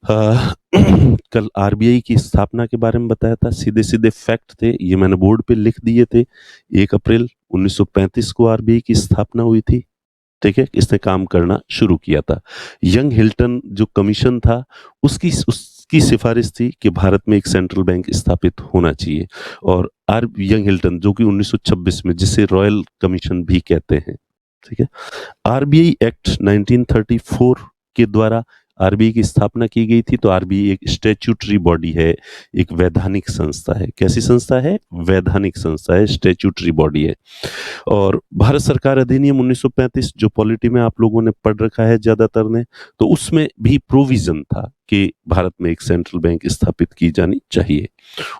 अ, कल आरबीआई की स्थापना के बारे में बताया था, सीधे-सीधे फैक्ट थे, ये मैंने बोर्ड पे लिख दिए थे। 1 अप्रैल 1935 को आरबीआई की स्थापना हुई थी, ठीक है? इसने काम करना शुरू किया था। यंग हिल्टन जो कमीशन था, उसकी सिफ़ारिश थी कि भारत में एक सेंट्रल बैंक स्थापित होना चाहिए और यंग हिल्टन जो कि 1926 में, जिसे रॉयल कमीशन भी कहते हैं, ठीक है? आरबीआई एक्ट 1934 के द्वारा आरबीआई की स्थापना की गई थी। तो आरबीआई एक स्टैट्यूटरी बॉडी है, एक वैधानिक संस्था है। कैसी संस्था है? वैधानिक संस्था है, स्टैट्यूटरी बॉडी है। और भारत सरकार अधिनियम 1935 जो पॉलिटी में आप लोगों ने पढ़ रखा है ज्यादातर ने, तो उसमें भी प्रोविजन था कि भारत में एक सेंट्रल बैंक स्थापित की जानी चाहिए।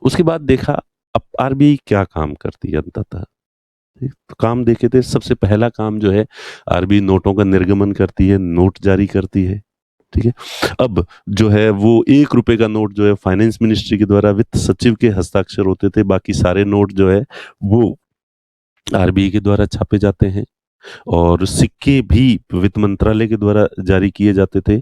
उसके बाद देखा अब आरबीआई क्या काम करती है अंततः। तो काम देखे थे, सबसे पहला काम जो है, आरबीआई नोटों का निर्गमन करती है, नोट जारी करती है, ठीक है? अब जो है वो 1 रुपए का नोट जो है फाइनेंस मिनिस्ट्री के द्वारा वित्त सचिव के हस्ताक्षर होते थे, बाकी सारे नोट जो है वो आरबीआई के द्वारा छापे जाते हैं। और सिक्के भी वित्त मंत्रालय के द्वारा जारी किए जाते थे।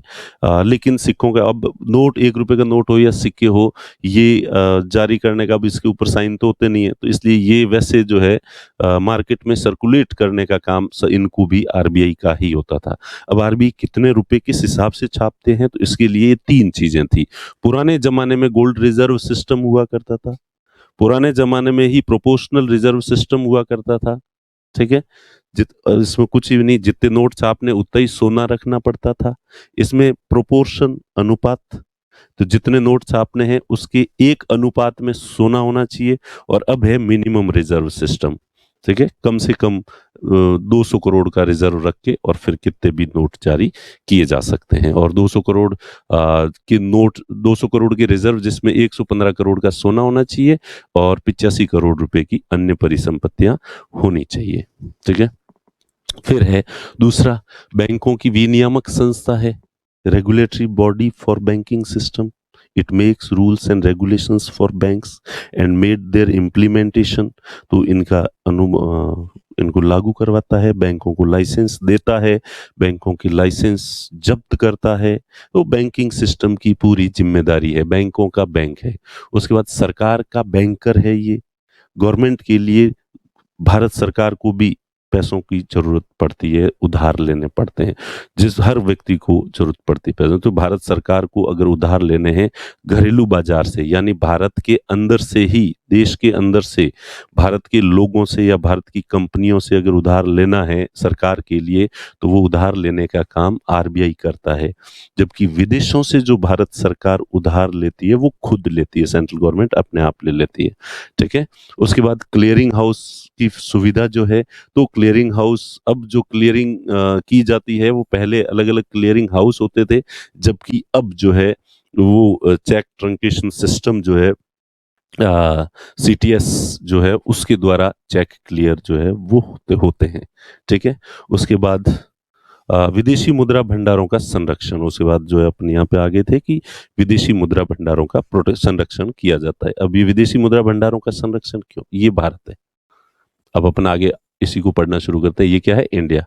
लेकिन सिक्कों का अब नोट, 1 रुपए का नोट हो या सिक्के हो, ये जारी करने का, अब इसके ऊपर साइन तो होते नहीं है, तो इसलिए ये वैसे जो है मार्केट में सर्कुलेट करने का काम इनको भी आरबीआई का ही होता था। अब आरबीआई कितने रुपए किस हिसाब से छापते हैं, तो इसके लिए 3 चीजें थी। पुराने जमाने में गोल्ड रिजर्व सिस्टम हुआ करता था, पुराने जमाने में ही प्रोपोर्शनल रिजर्व सिस्टम हुआ करता था, ठीक है? इसमें कुछ भी नहीं, जितने नोट्स आपने उतना ही सोना रखना पड़ता था। इसमें प्रोपोर्शन, अनुपात, तो जितने नोट्स आपने हैं उसके 1 अनुपात में सोना होना चाहिए। और अब है मिनिमम रिजर्व सिस्टम, ठीक है? कम से कम 200 करोड़ का रिजर्व रख के और फिर कितने भी नोट जारी किए जा सकते हैं। और 200 करोड़ के नोट, 200 करोड़ के रिजर्व जिसमें 115 करोड़ का सोना होना चाहिए और 85 करोड़ रुपए की अन्य परिसंपत्तियां होनी चाहिए, ठीक है? फिर है दूसरा, बैंकों की विनियामक संस्था है, regulatory body for banking system. It makes rules and regulations for banks and made their implementation. तो इनको लागू करवाता है, बैंकों को लाइसेंस देता है, बैंकों की लाइसेंस जब्त करता है। तो बैंकिंग सिस्टम की पूरी जिम्मेदारी है, बैंकों का बैंक है। उसके बाद सरकार का बैंकर है ये। गवर्नमेंट के लिए भारत सरकार को भी पैसों की जरूरत पड़ती है, उधार लेने पड़ते हैं, जिस हर व्यक्ति को जरूरत पड़ती है पैसों। तो भारत सरकार को अगर उधार लेने हैं घरेलू बाजार से, यानी भारत के अंदर से ही, देश के अंदर से, भारत के लोगों से या भारत की कंपनियों से अगर उधार लेना है सरकार के लिए, तो वो उधार लेने का काम आरबीआई करता है। जबकि विदेशों से जो भारत सरकार उधार लेती है वो खुद लेती है, सेंट्रल गवर्नमेंट अपने आप ले लेती है, ठीक है? उसके बाद क्लियरिंग हाउस की सुविधा जो है, तो क्लियरिंग हाउस, अब जो क्लियरिंग की जाती है वो पहले अलग अलग क्लियरिंग हाउस होते थे, जबकि अब जो है वो चेक ट्रंकेशन सिस्टम जो है, सीटीएस जो है, उसके द्वारा चेक क्लियर जो है वो होते हैं, ठीक है? उसके बाद विदेशी मुद्रा भंडारों का संरक्षण, उसके बाद जो है अपने यहाँ पे आगे थे कि विदेशी मुद्रा भंडारों का संरक्षण किया जाता है। अब ये विदेशी मुद्रा भंडारों का संरक्षण क्यों? ये भारत है। अब अपन आगे इसी को पढ़ना शुरू करते हैं। ये क्या है? इंडिया।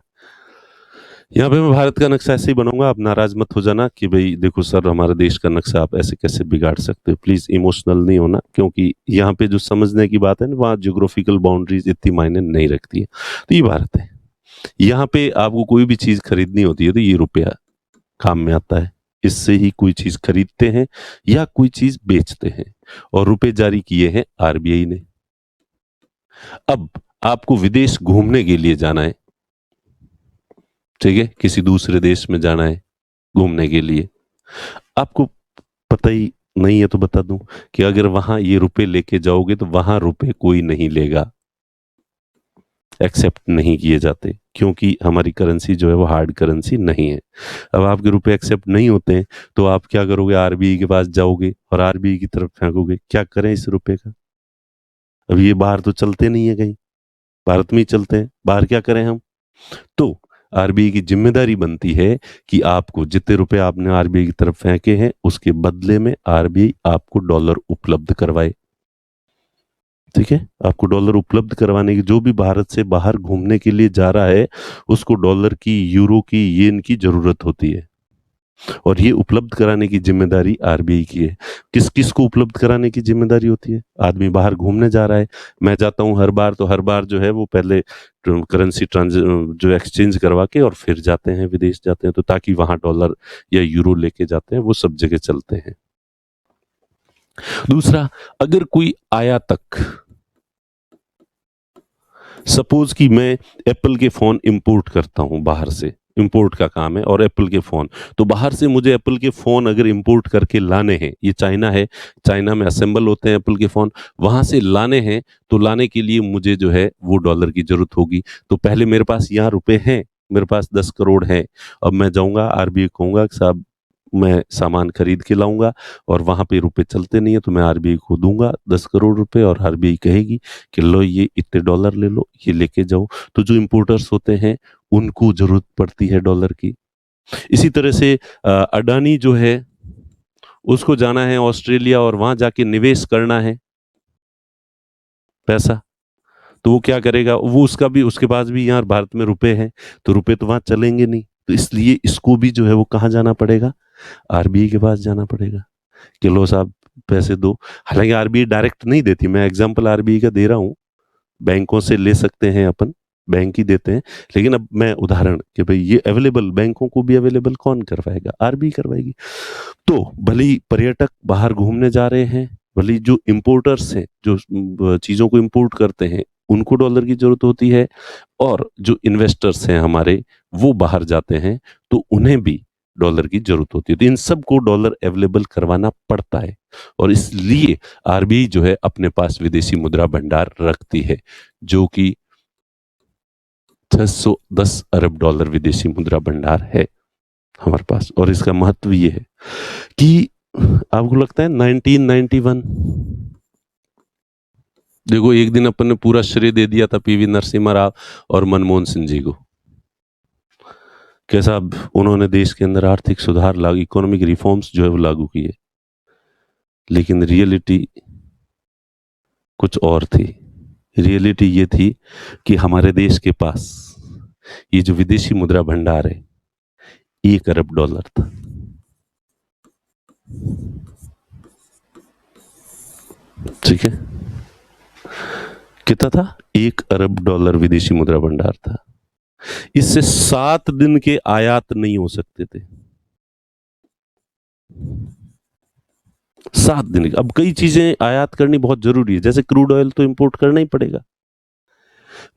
यहाँ पे मैं भारत का नक्शा ऐसे ही बनाऊंगा, आप नाराज मत हो जाना कि भाई देखो सर हमारे देश का नक्शा आप ऐसे कैसे बिगाड़ सकते हो। प्लीज इमोशनल नहीं होना, क्योंकि यहाँ पे जो समझने की बात है ना, वहाँ जियोग्राफिकल बाउंड्रीज इतनी मायने नहीं रखती है। तो ये भारत है। यहाँ पे आपको कोई भी चीज खरीदनी होती है तो ये रुपया काम में आता है, इससे ही कोई चीज खरीदते हैं या कोई चीज बेचते हैं। और रुपए जारी किए हैं आरबीआई ने। अब आपको विदेश घूमने के लिए जाना है, ठीक है? किसी दूसरे देश में जाना है घूमने के लिए, आपको पता ही नहीं है तो बता दूं कि अगर वहां ये रुपए लेके जाओगे तो वहां रुपए कोई नहीं लेगा, एक्सेप्ट नहीं किए जाते, क्योंकि हमारी करेंसी जो है वो हार्ड करेंसी नहीं है। अब आपके रुपए एक्सेप्ट नहीं होते हैं तो आप क्या करोगे? आरबीआई के पास जाओगे और आरबीआई की तरफ फेंकोगे। क्या करें इस रुपए का? अब ये बाहर तो चलते नहीं है कहीं, भारत में ही चलते हैं, बाहर क्या करें हम? तो आरबीआई की जिम्मेदारी बनती है कि आपको जितने रुपए आपने आरबीआई की तरफ फेंके हैं उसके बदले में आरबीआई आपको डॉलर उपलब्ध करवाए, ठीक है? आपको डॉलर उपलब्ध करवाने की, जो भी भारत से बाहर घूमने के लिए जा रहा है उसको डॉलर की, यूरो की, येन की जरूरत होती है। और ये उपलब्ध कराने की जिम्मेदारी आरबीआई की है। किस किस को उपलब्ध कराने की जिम्मेदारी होती है? आदमी बाहर घूमने जा रहा है, मैं जाता हूँ हर बार, तो हर बार जो है वो पहले करेंसी जो एक्सचेंज करवा के और फिर जाते हैं, विदेश जाते हैं, तो ताकि वहां डॉलर या यूरो लेके जाते हैं, वो सब जगह चलते हैं। दूसरा, अगर कोई आयातक, सपोज कि मैं एप्पल के फोन इंपोर्ट करता हूं बाहर से, इंपोर्ट का काम है और एप्पल के फोन, तो बाहर से मुझे एप्पल के फोन अगर इंपोर्ट करके लाने हैं, ये चाइना है, चाइना में असेंबल होते हैं एप्पल के फोन, वहां से लाने हैं, तो लाने के लिए मुझे जो है वो डॉलर की जरूरत होगी। तो पहले मेरे पास यहाँ रुपए हैं, मेरे पास 10 करोड़ है, अब मैं जाऊंगा आरबीआई कहूंगा कि साहब मैं सामान खरीद के लाऊंगा और वहां पे रुपए चलते नहीं है, तो मैं आरबीआई को दूंगा 10 करोड़ रुपए और आरबीआई कहेगी कि लो ये इतने डॉलर ले लो, ये लेके जाओ। तो जो इंपोर्टर्स होते हैं उनको जरूरत पड़ती है डॉलर की। इसी तरह से अडानी जो है उसको जाना है ऑस्ट्रेलिया और वहां जाके निवेश करना है पैसा, तो वो क्या करेगा, वो उसका भी, उसके पास भी यहाँ भारत में रुपए हैं, तो रुपए तो वहां चलेंगे नहीं, तो इसलिए इसको भी जो है वो कहाँ जाना पड़ेगा, आरबीआई के पास जाना पड़ेगा कि लो साहब पैसे दो। हालांकि आरबीआई डायरेक्ट नहीं देती, मैं एग्जांपल आरबीआई का दे रहा हूँ, बैंकों से ले सकते हैं अपन, बैंक ही देते हैं, लेकिन अब मैं उदाहरण कि भाई ये अवेलेबल, बैंकों को भी अवेलेबल कौन करवाएगा, आरबीआई करवाएगी। तो भले ही पर्यटक बाहर घूमने जा रहे हैं, भले ही जो इंपोर्टर्स हैं, जो चीजों को इंपोर्ट करते हैं, उनको डॉलर की जरूरत होती है, और जो इन्वेस्टर्स हैं हमारे, वो बाहर जाते हैं, तो उन्हें भी डॉलर की जरूरत होती है। तो इन सबको डॉलर अवेलेबल करवाना पड़ता है, और इसलिए आरबीआई जो है अपने पास विदेशी मुद्रा भंडार रखती है, जो कि 610 अरब डॉलर विदेशी मुद्रा भंडार है हमारे पास। और इसका महत्व ये है कि आपको लगता है 1991, देखो एक दिन अपन ने पूरा श्रेय दे दिया था पीवी नरसिम्हा राव और मनमोहन सिंह जी को, कैसा उन्होंने देश के अंदर आर्थिक सुधार लागू, इकोनॉमिक रिफॉर्म्स जो है वो लागू किए, लेकिन रियलिटी कुछ और थी। रियलिटी ये थी कि हमारे देश के पास ये जो विदेशी मुद्रा भंडार है 1 अरब डॉलर था। ठीक है, कितना था, 1 अरब डॉलर विदेशी मुद्रा भंडार था। इससे 7 दिन के आयात नहीं हो सकते थे, 7 दिन। अब कई चीजें आयात करनी बहुत जरूरी है, जैसे क्रूड ऑयल तो इंपोर्ट करना ही पड़ेगा,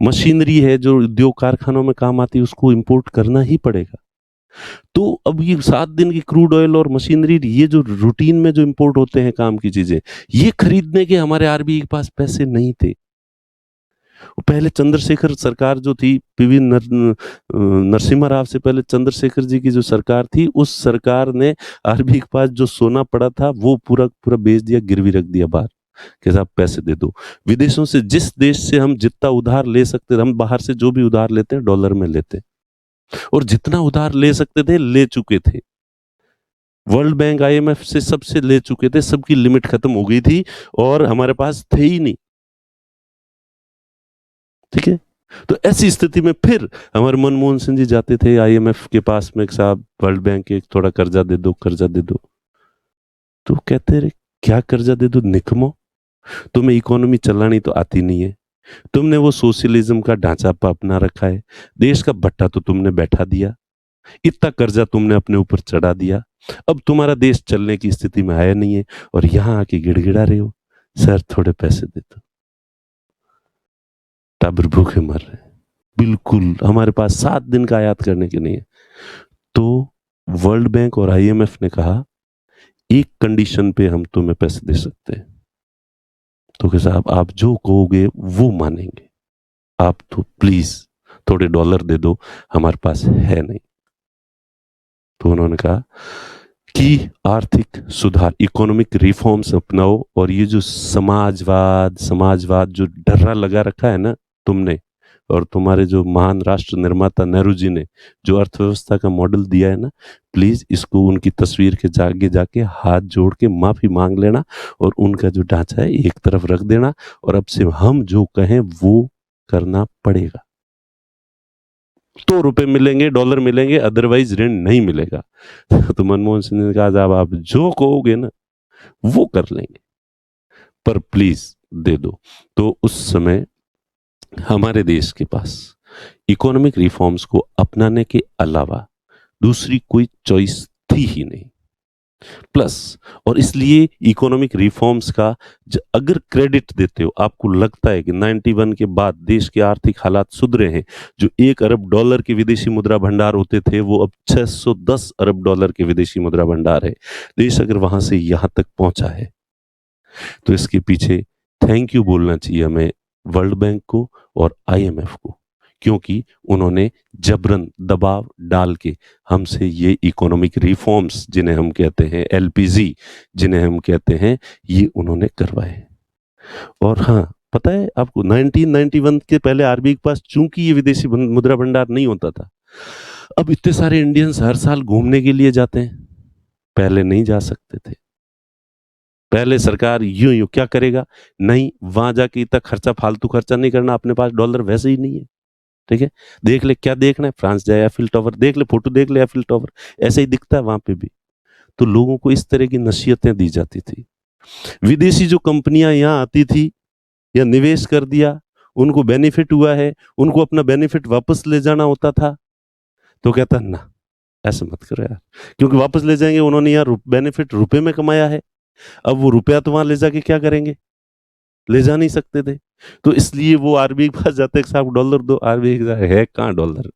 मशीनरी है जो उद्योग कारखानों में काम आती है उसको इंपोर्ट करना ही पड़ेगा। तो अब ये 7 दिन की क्रूड ऑयल और मशीनरी, ये जो रूटीन में जो इंपोर्ट होते हैं काम की चीजें, ये खरीदने के हमारे आरबीआई के पास पैसे नहीं थे। पहले चंद्रशेखर सरकार जो थी, पीवी नरसिम्हा राव से पहले चंद्रशेखर जी की जो सरकार थी, उस सरकार ने आरबीआई के पास जो सोना पड़ा था वो पूरा पूरा बेच दिया, गिरवी रख दिया बाहर, कि साहब पैसे दे दो। विदेशों से, जिस देश से हम जितना उधार ले सकते थे, हम बाहर से जो भी उधार लेते हैं डॉलर में लेते हैं, और जितना उधार ले सकते थे ले चुके थे। वर्ल्ड बैंक आईएमएफ से सबसे ले चुके थे, सबकी लिमिट खत्म हो गई थी और हमारे पास थे ही नहीं। ठीक है, तो ऐसी स्थिति में फिर हमारे मनमोहन सिंह जी जाते थे आईएमएफ के पास में, साहब वर्ल्ड बैंक के थोड़ा कर्जा दे दो, कर्जा दे दो। तो कहते रहे क्या कर्जा दे दो निकमो, तुम्हें इकोनॉमी चलानी तो आती नहीं है, तुमने वो सोशलिज्म का ढांचा अपना रखा है, देश का भट्टा तो तुमने बैठा दिया, इतना कर्जा तुमने अपने ऊपर चढ़ा दिया, अब तुम्हारा देश चलने की स्थिति में आया नहीं है और यहां आके गिड़गिड़ा रहे हो, सर थोड़े पैसे दे दो, टाबर भूखे मर रहे हैं। बिल्कुल हमारे पास 7 दिन का आयात करने के नहीं है। तो वर्ल्ड बैंक और आईएमएफ ने कहा एक कंडीशन पे हम तुम्हें पैसे दे सकते हैं, तो कि साहब आप जो कहोगे वो मानेंगे, आप तो प्लीज थोड़े डॉलर दे दो, हमारे पास है नहीं। तो उन्होंने कहा कि आर्थिक सुधार, इकोनॉमिक रिफॉर्म्स अपनाओ, और ये जो समाजवाद जो डर्रा लगा रखा है ना तुमने, और तुम्हारे जो महान राष्ट्र निर्माता नेहरू जी ने जो अर्थव्यवस्था का मॉडल दिया है ना, प्लीज इसको उनकी तस्वीर के आगे जाके हाथ जोड़ के माफी मांग लेना, और उनका जो ढांचा है एक तरफ रख देना, और अब से हम जो कहें वो करना पड़ेगा। तो रुपए मिलेंगे, डॉलर मिलेंगे, अदरवाइज ऋण नहीं मिलेगा। तो मनमोहन सिंह ने कहा साहब आप जो कहोगे ना वो कर लेंगे, पर प्लीज दे दो। तो उस समय हमारे देश के पास इकोनॉमिक रिफॉर्म्स को अपनाने के अलावा दूसरी कोई चॉइस थी ही नहीं। प्लस और इसलिए इकोनॉमिक रिफॉर्म्स का अगर क्रेडिट देते हो, आपको लगता है कि 91 के बाद देश के आर्थिक हालात सुधरे हैं, जो 1 अरब डॉलर के विदेशी मुद्रा भंडार होते थे वो अब 610 अरब डॉलर के विदेशी मुद्रा भंडार है। देश अगर वहां से यहां तक पहुंचा है तो इसके पीछे थैंक यू बोलना चाहिए हमें वर्ल्ड बैंक को और आईएमएफ को, क्योंकि उन्होंने जबरन दबाव डाल के हमसे ये इकोनॉमिक रिफॉर्म्स जिन्हें हम कहते हैं एलपीजी, जिन्हें हम कहते हैं, ये उन्होंने करवाए। और हाँ, पता है आपको 1991 के पहले आरबीआई के पास चूंकि ये विदेशी मुद्रा भंडार नहीं होता था, अब इतने सारे इंडियंस हर साल घूमने के लिए जाते हैं, पहले नहीं जा सकते थे। पहले सरकार यूं यूं क्या करेगा, नहीं वहां जाके इतना खर्चा, फालतू खर्चा नहीं करना, अपने पास डॉलर वैसे ही नहीं है, ठीक है, देख ले क्या देखना है, फ्रांस जाए एफिल टावर देख ले, फोटो देख ले एफिल टावर ऐसे ही दिखता है वहां पे भी। तो लोगों को इस तरह की नसीहतें दी जाती थी। विदेशी जो कंपनियां यहाँ आती थी या निवेश कर दिया, उनको बेनिफिट हुआ है, उनको अपना बेनिफिट वापस ले जाना होता था, तो कहता ना ऐसा मत करो यार, क्योंकि वापस ले जाएंगे, उन्होंने यहाँ बेनिफिट रुपए में कमाया है, अब वो रुपया तो वहां ले जाके क्या करेंगे, ले जा नहीं सकते थे। तो इसलिए वो आरबीआई के पास जाते साहब डॉलर दो, आरबीआई है कहाँ डॉलर,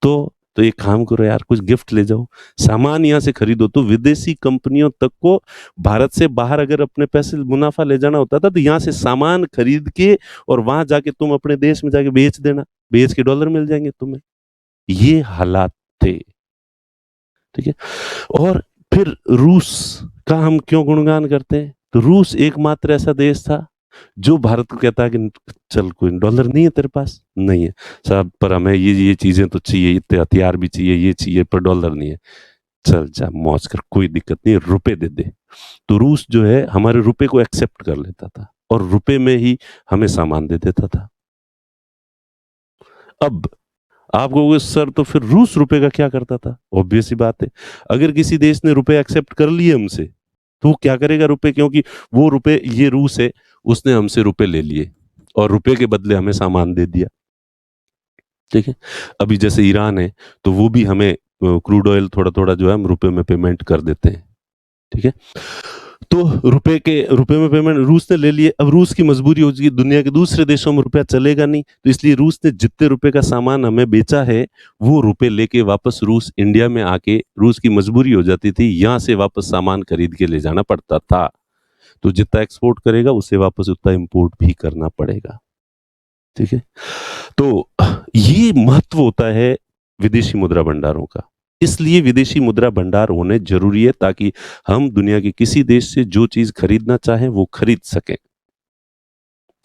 तो एक काम करो यार, कुछ गिफ्ट ले जाओ, सामान यहाँ से खरीदो। तो विदेशी कंपनियों तक को भारत से बाहर अगर अपने पैसे मुनाफा ले जाना होता था तो यहाँ से सामान खरीद के और वहां जाके तुम अपने देश में जाके बेच देना, बेच के डॉलर मिल जाएंगे तुम्हें। ये हालात थे, ठीक है। और फिर रूस का हम क्यों गुणगान करते हैं, तो रूस एकमात्र ऐसा देश था जो भारत को कहता है कि चल कोई डॉलर नहीं है तेरे पास, नहीं है साहब, पर हमें ये चीजें तो चाहिए, इतने हथियार भी चाहिए, ये चाहिए, पर डॉलर नहीं है, चल जा मौज कर, कोई दिक्कत नहीं, रुपए दे दे। तो रूस जो है हमारे रुपए को एक्सेप्ट कर लेता था और रुपए में ही हमें सामान दे देता था। अब आप कहोगे सर तो फिर रूस रुपए का क्या करता था, ऑब्वियस सी बात है, अगर किसी देश ने रुपए एक्सेप्ट कर लिए हमसे तो वो क्या करेगा रुपए, क्योंकि वो रुपए, ये रूस है, उसने हमसे रुपए ले लिए और रुपए के बदले हमें सामान दे दिया, ठीक है। अभी जैसे ईरान है तो वो भी हमें क्रूड ऑयल थोड़ा थोड़ा जो है हम रुपए में पेमेंट कर देते हैं, ठीक है। तो रुपए में पेमेंट रूस ने ले लिए, अब रूस की मजबूरी हो गई, दुनिया के दूसरे देशों में रुपया चलेगा नहीं, तो इसलिए रूस ने जितने रुपए का सामान हमें बेचा है वो रुपए लेके वापस रूस इंडिया में आके, रूस की मजबूरी हो जाती थी, यहां से वापस सामान खरीद के ले जाना पड़ता था। तो जितना एक्सपोर्ट करेगा उसे वापस उतना इंपोर्ट भी करना पड़ेगा, ठीक है। तो ये महत्व होता है विदेशी मुद्रा भंडारों का, इसलिए विदेशी मुद्रा भंडार होने जरूरी है ताकि हम दुनिया के किसी देश से जो चीज खरीदना चाहें वो खरीद सकें,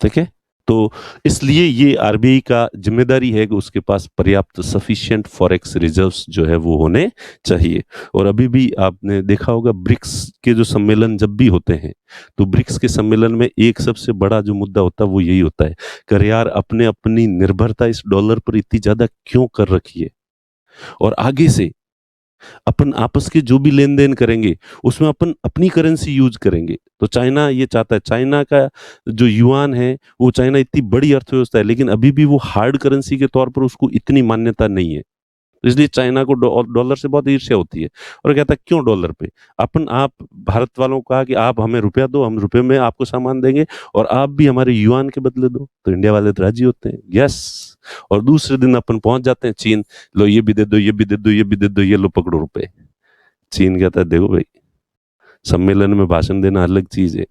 ठीक है। तो इसलिए ये आरबीआई का जिम्मेदारी है कि उसके पास पर्याप्त सफिशिएंट फॉरेक्स रिजर्व्स जो है वो होने चाहिए। और अभी भी आपने देखा होगा ब्रिक्स के जो सम्मेलन जब भी होते हैं तो ब्रिक्स के सम्मेलन में एक सबसे बड़ा जो मुद्दा होता है वो यही होता है, कर यार अपने अपनी निर्भरता इस डॉलर पर इतनी ज्यादा क्यों कर रखी है, और आगे से अपन आपस के जो भी लेन देन करेंगे उसमें अपन अपनी करेंसी यूज करेंगे। तो चाइना ये चाहता है, चाइना का जो युआन है, वो चाइना इतनी बड़ी अर्थव्यवस्था है लेकिन अभी भी वो हार्ड करेंसी के तौर पर उसको इतनी मान्यता नहीं है, तो इसलिए चाइना को डॉलर से बहुत ईर्ष्या होती है और कहता है क्यों डॉलर पे, अपन आप भारत वालों को कहा कि आप हमें रुपया दो, हम रुपये में आपको सामान देंगे और आप भी हमारे युआन के बदले दो, तो इंडिया वाले तो राजी होते हैं, यस। और दूसरे दिन अपन पहुंच जाते हैं चीन, लो ये भी दे दो, ये भी दे दो, ये भी दे दो, ये लो पकड़ो रुपए। चीन कहता है देखो भाई, सम्मेलन में भाषण देना अलग चीज है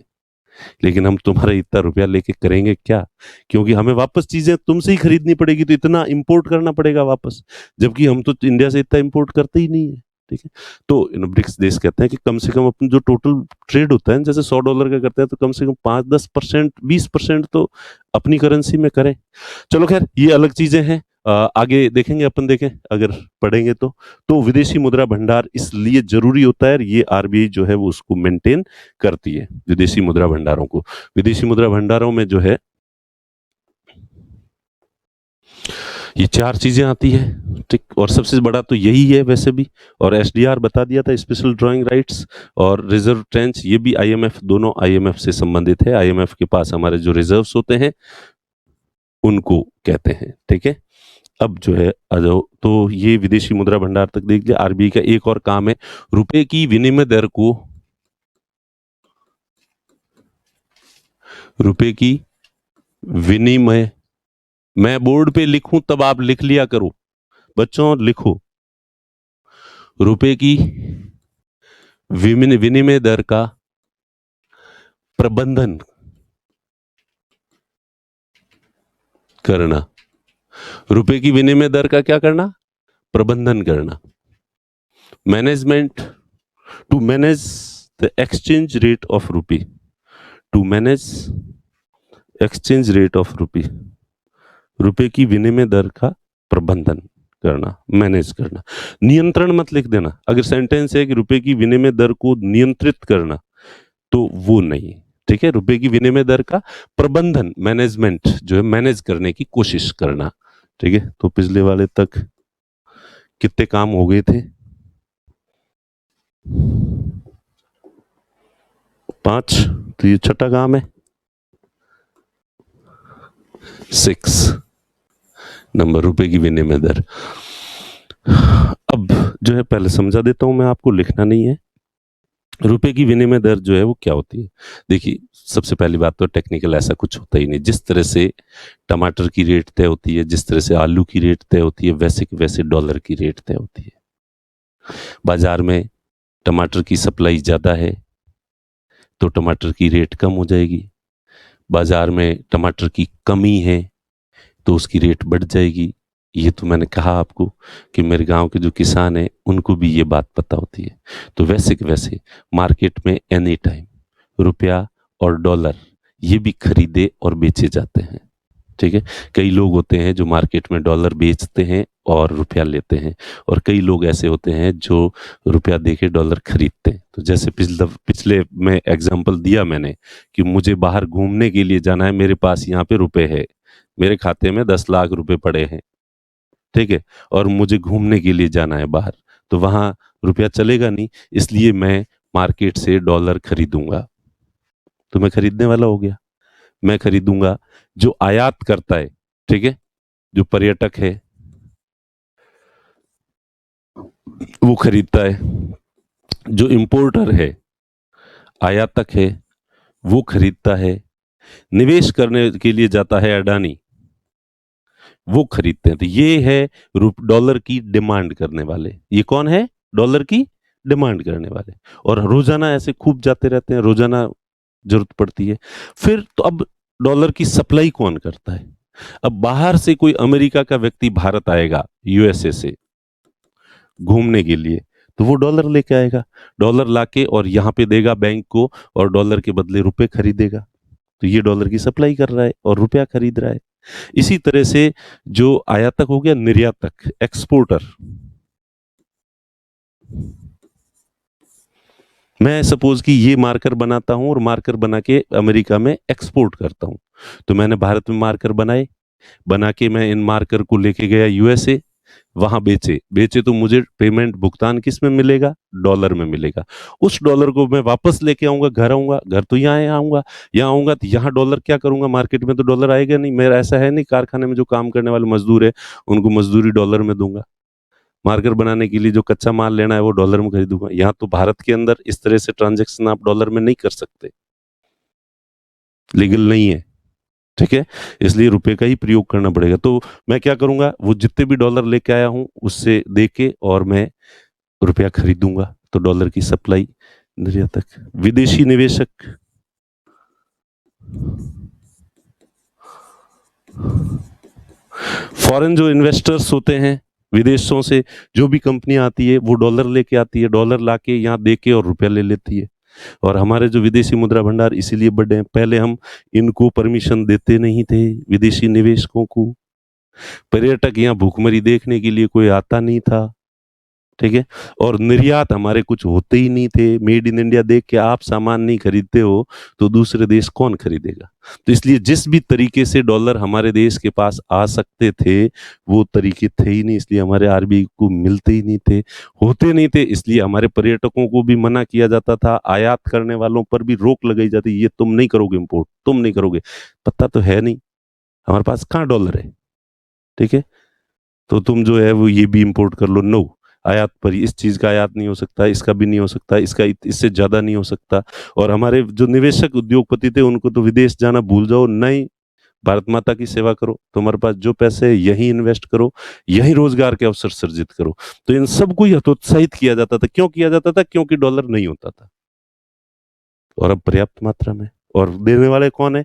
लेकिन हम तुम्हारा इतना रुपया लेके करेंगे क्या, क्योंकि हमें वापस चीजें तुमसे ही खरीदनी पड़ेगी, तो इतना इंपोर्ट करना पड़ेगा वापस, जबकि हम तो इंडिया से इतना इंपोर्ट करते ही नहीं है, ठीक है। तो ब्रिक्स देश कहते हैं कि कम से कम अपन जो टोटल ट्रेड होता है जैसे $100 का करते हैं तो कम से कम 5-10%, 20% तो अपनी करेंसी में करें। चलो खैर ये अलग चीजें हैं, आगे देखेंगे अपन, देखें अगर पढ़ेंगे तो विदेशी मुद्रा भंडार इसलिए जरूरी होता है, ये आरबीआई जो है वो उसको मेंटेन करती है विदेशी मुद्रा भंडारों को। विदेशी मुद्रा भंडारों में जो है ये 4 चीजें आती है, ठीक। और सबसे बड़ा तो यही है वैसे भी। और एसडीआर बता दिया था, स्पेशल ड्राइंग राइट्स। और रिजर्व ट्रेंच, ये भी आईएमएफ, दोनों आईएमएफ से संबंधित है। आईएमएफ के पास हमारे जो रिजर्व्स होते हैं उनको कहते हैं, ठीक है। अब जो है आ जाओ, तो ये विदेशी मुद्रा भंडार तक देख लिया। आरबीआई का एक और काम है, रुपए की विनिमय दर को, रुपए की विनिमय, मैं बोर्ड पे लिखूं तब आप लिख लिया करो बच्चों, लिखो। रुपए की विनिमय दर का प्रबंधन करना। रुपए की विनिमय दर का क्या करना? प्रबंधन करना। Management, to manage the exchange rate of rupee, to manage exchange rate of rupee, रुपए की विनिमय दर का प्रबंधन करना, मैनेज करना। नियंत्रण मत लिख देना। अगर सेंटेंस है कि रुपए की विनिमय दर को नियंत्रित करना, तो वो नहीं, ठीक है। रुपए की विनिमय दर का प्रबंधन, मैनेजमेंट, जो है मैनेज करने की कोशिश करना, ठीक है। तो पिछले वाले तक कितने काम हो गए थे? 5। तो ये छठा काम है, 6 नंबर, रुपए की विनिमय दर। अब जो है पहले समझा देता हूं मैं आपको, लिखना नहीं है। रुपए की विनिमय दर जो है वो क्या होती है? देखिए, सबसे पहली बात तो टेक्निकल ऐसा कुछ होता ही नहीं। जिस तरह से टमाटर की रेट तय होती है, जिस तरह से आलू की रेट तय होती है, वैसे की वैसे डॉलर की रेट तय होती है। बाजार में टमाटर की सप्लाई ज़्यादा है तो टमाटर की रेट कम हो जाएगी। बाजार में टमाटर की कमी है तो उसकी रेट बढ़ जाएगी। ये तो मैंने कहा आपको कि मेरे गांव के जो किसान हैं उनको भी ये बात पता होती है। तो वैसे कि वैसे मार्केट में एनी टाइम रुपया और डॉलर ये भी खरीदे और बेचे जाते हैं, ठीक है। कई लोग होते हैं जो मार्केट में डॉलर बेचते हैं और रुपया लेते हैं, और कई लोग ऐसे होते हैं जो रुपया देके डॉलर खरीदते हैं। तो जैसे पिछले में एग्जांपल दिया मैंने कि मुझे बाहर घूमने के लिए जाना है, मेरे पास यहाँ पे रुपए है, मेरे खाते में 10 लाख रुपए पड़े हैं, ठीक है, और मुझे घूमने के लिए जाना है बाहर, तो वहां रुपया चलेगा नहीं, इसलिए मैं मार्केट से डॉलर खरीदूंगा। तो मैं खरीदने वाला हो गया। मैं खरीदूंगा। जो आयात करता है, ठीक है, जो पर्यटक है वो खरीदता है, जो इंपोर्टर है, आयातक है, वो खरीदता है, निवेश करने के लिए जाता है अडानी, वो खरीदते हैं। तो ये है डॉलर की डिमांड करने वाले। ये कौन है? डॉलर की डिमांड करने वाले। और रोजाना ऐसे खूब जाते रहते हैं, रोजाना जरूरत पड़ती है। फिर तो अब डॉलर की सप्लाई कौन करता है? अब बाहर से कोई अमेरिका का व्यक्ति भारत आएगा, यूएसए से घूमने के लिए, तो वो डॉलर लेके आएगा। डॉलर लाके और यहाँ पे देगा बैंक को, और डॉलर के बदले रुपए खरीदेगा। तो ये डॉलर की सप्लाई कर रहा है और रुपया खरीद रहा है। इसी तरह से जो आयातक हो गया, निर्यातक, एक्सपोर्टर। मैं सपोज कि ये मार्कर बनाता हूं और मार्कर बना के अमेरिका में एक्सपोर्ट करता हूं। तो मैंने भारत में मार्कर बनाए, बना के मैं इन मार्कर को लेके गया यूएसए, वहां बेचे। बेचे तो मुझे पेमेंट, भुगतान किस में मिलेगा? डॉलर में मिलेगा। उस डॉलर को मैं वापस लेके आऊंगा, घर आऊंगा। घर तो यहाँ आऊंगा, यहाँ आऊंगा तो यहाँ डॉलर क्या करूंगा? मार्केट में तो डॉलर आएगा नहीं। मेरा ऐसा है नहीं, कारखाने में जो काम करने वाले मजदूर है उनको मजदूरी डॉलर में दूंगा। मार्कर बनाने के लिए जो कच्चा माल लेना है वो डॉलर में खरीदूंगा। यहाँ तो भारत के अंदर इस तरह से ट्रांजेक्शन आप डॉलर में नहीं कर सकते, लीगल नहीं है, ठीक है। इसलिए रुपए का ही प्रयोग करना पड़ेगा। तो मैं क्या करूंगा? वो जितने भी डॉलर लेके आया हूं उससे दे के और मैं रुपया खरीदूंगा। तो डॉलर की सप्लाई निर्यातक। विदेशी निवेशक, फॉरेन जो इन्वेस्टर्स होते हैं, विदेशों से जो भी कंपनी आती है वो डॉलर लेके आती है, डॉलर लाके यहाँ दे के और रुपया ले लेती है। और हमारे जो विदेशी मुद्रा भंडार इसीलिए बड़े हैं, पहले हम इनको परमिशन देते नहीं थे, विदेशी निवेशकों को। पर्यटक यहाँ भूखमरी देखने के लिए कोई आता नहीं था, ठीक है। और निर्यात हमारे कुछ होते ही नहीं थे। मेड इन इंडिया देख के आप सामान नहीं खरीदते हो तो दूसरे देश कौन खरीदेगा? तो इसलिए जिस भी तरीके से डॉलर हमारे देश के पास आ सकते थे वो तरीके थे ही नहीं, इसलिए हमारे आरबीआई को मिलते ही नहीं थे, होते नहीं थे। इसलिए हमारे पर्यटकों को भी मना किया जाता था, आयात करने वालों पर भी रोक लगाई जाती, ये तुम नहीं करोगे इंपोर्ट, तुम नहीं करोगे। पता तो है नहीं हमारे पास कहाँ डॉलर है, ठीक है, तो तुम जो है वो ये भी इंपोर्ट कर लो। नो, आयात पर इस चीज का आयात नहीं हो सकता, इसका भी नहीं हो सकता, इसका इससे ज्यादा नहीं हो सकता। और हमारे जो निवेशक उद्योगपति थे उनको तो विदेश जाना भूल जाओ, नहीं, भारत माता की सेवा करो, तुम्हारे पास जो पैसे है यही इन्वेस्ट करो, यही रोजगार के अवसर सृजित करो। तो इन सबको हतोत्साहित किया जाता था। क्यों किया जाता था? क्योंकि डॉलर नहीं होता था, और अब पर्याप्त मात्रा में। और देने वाले कौन है?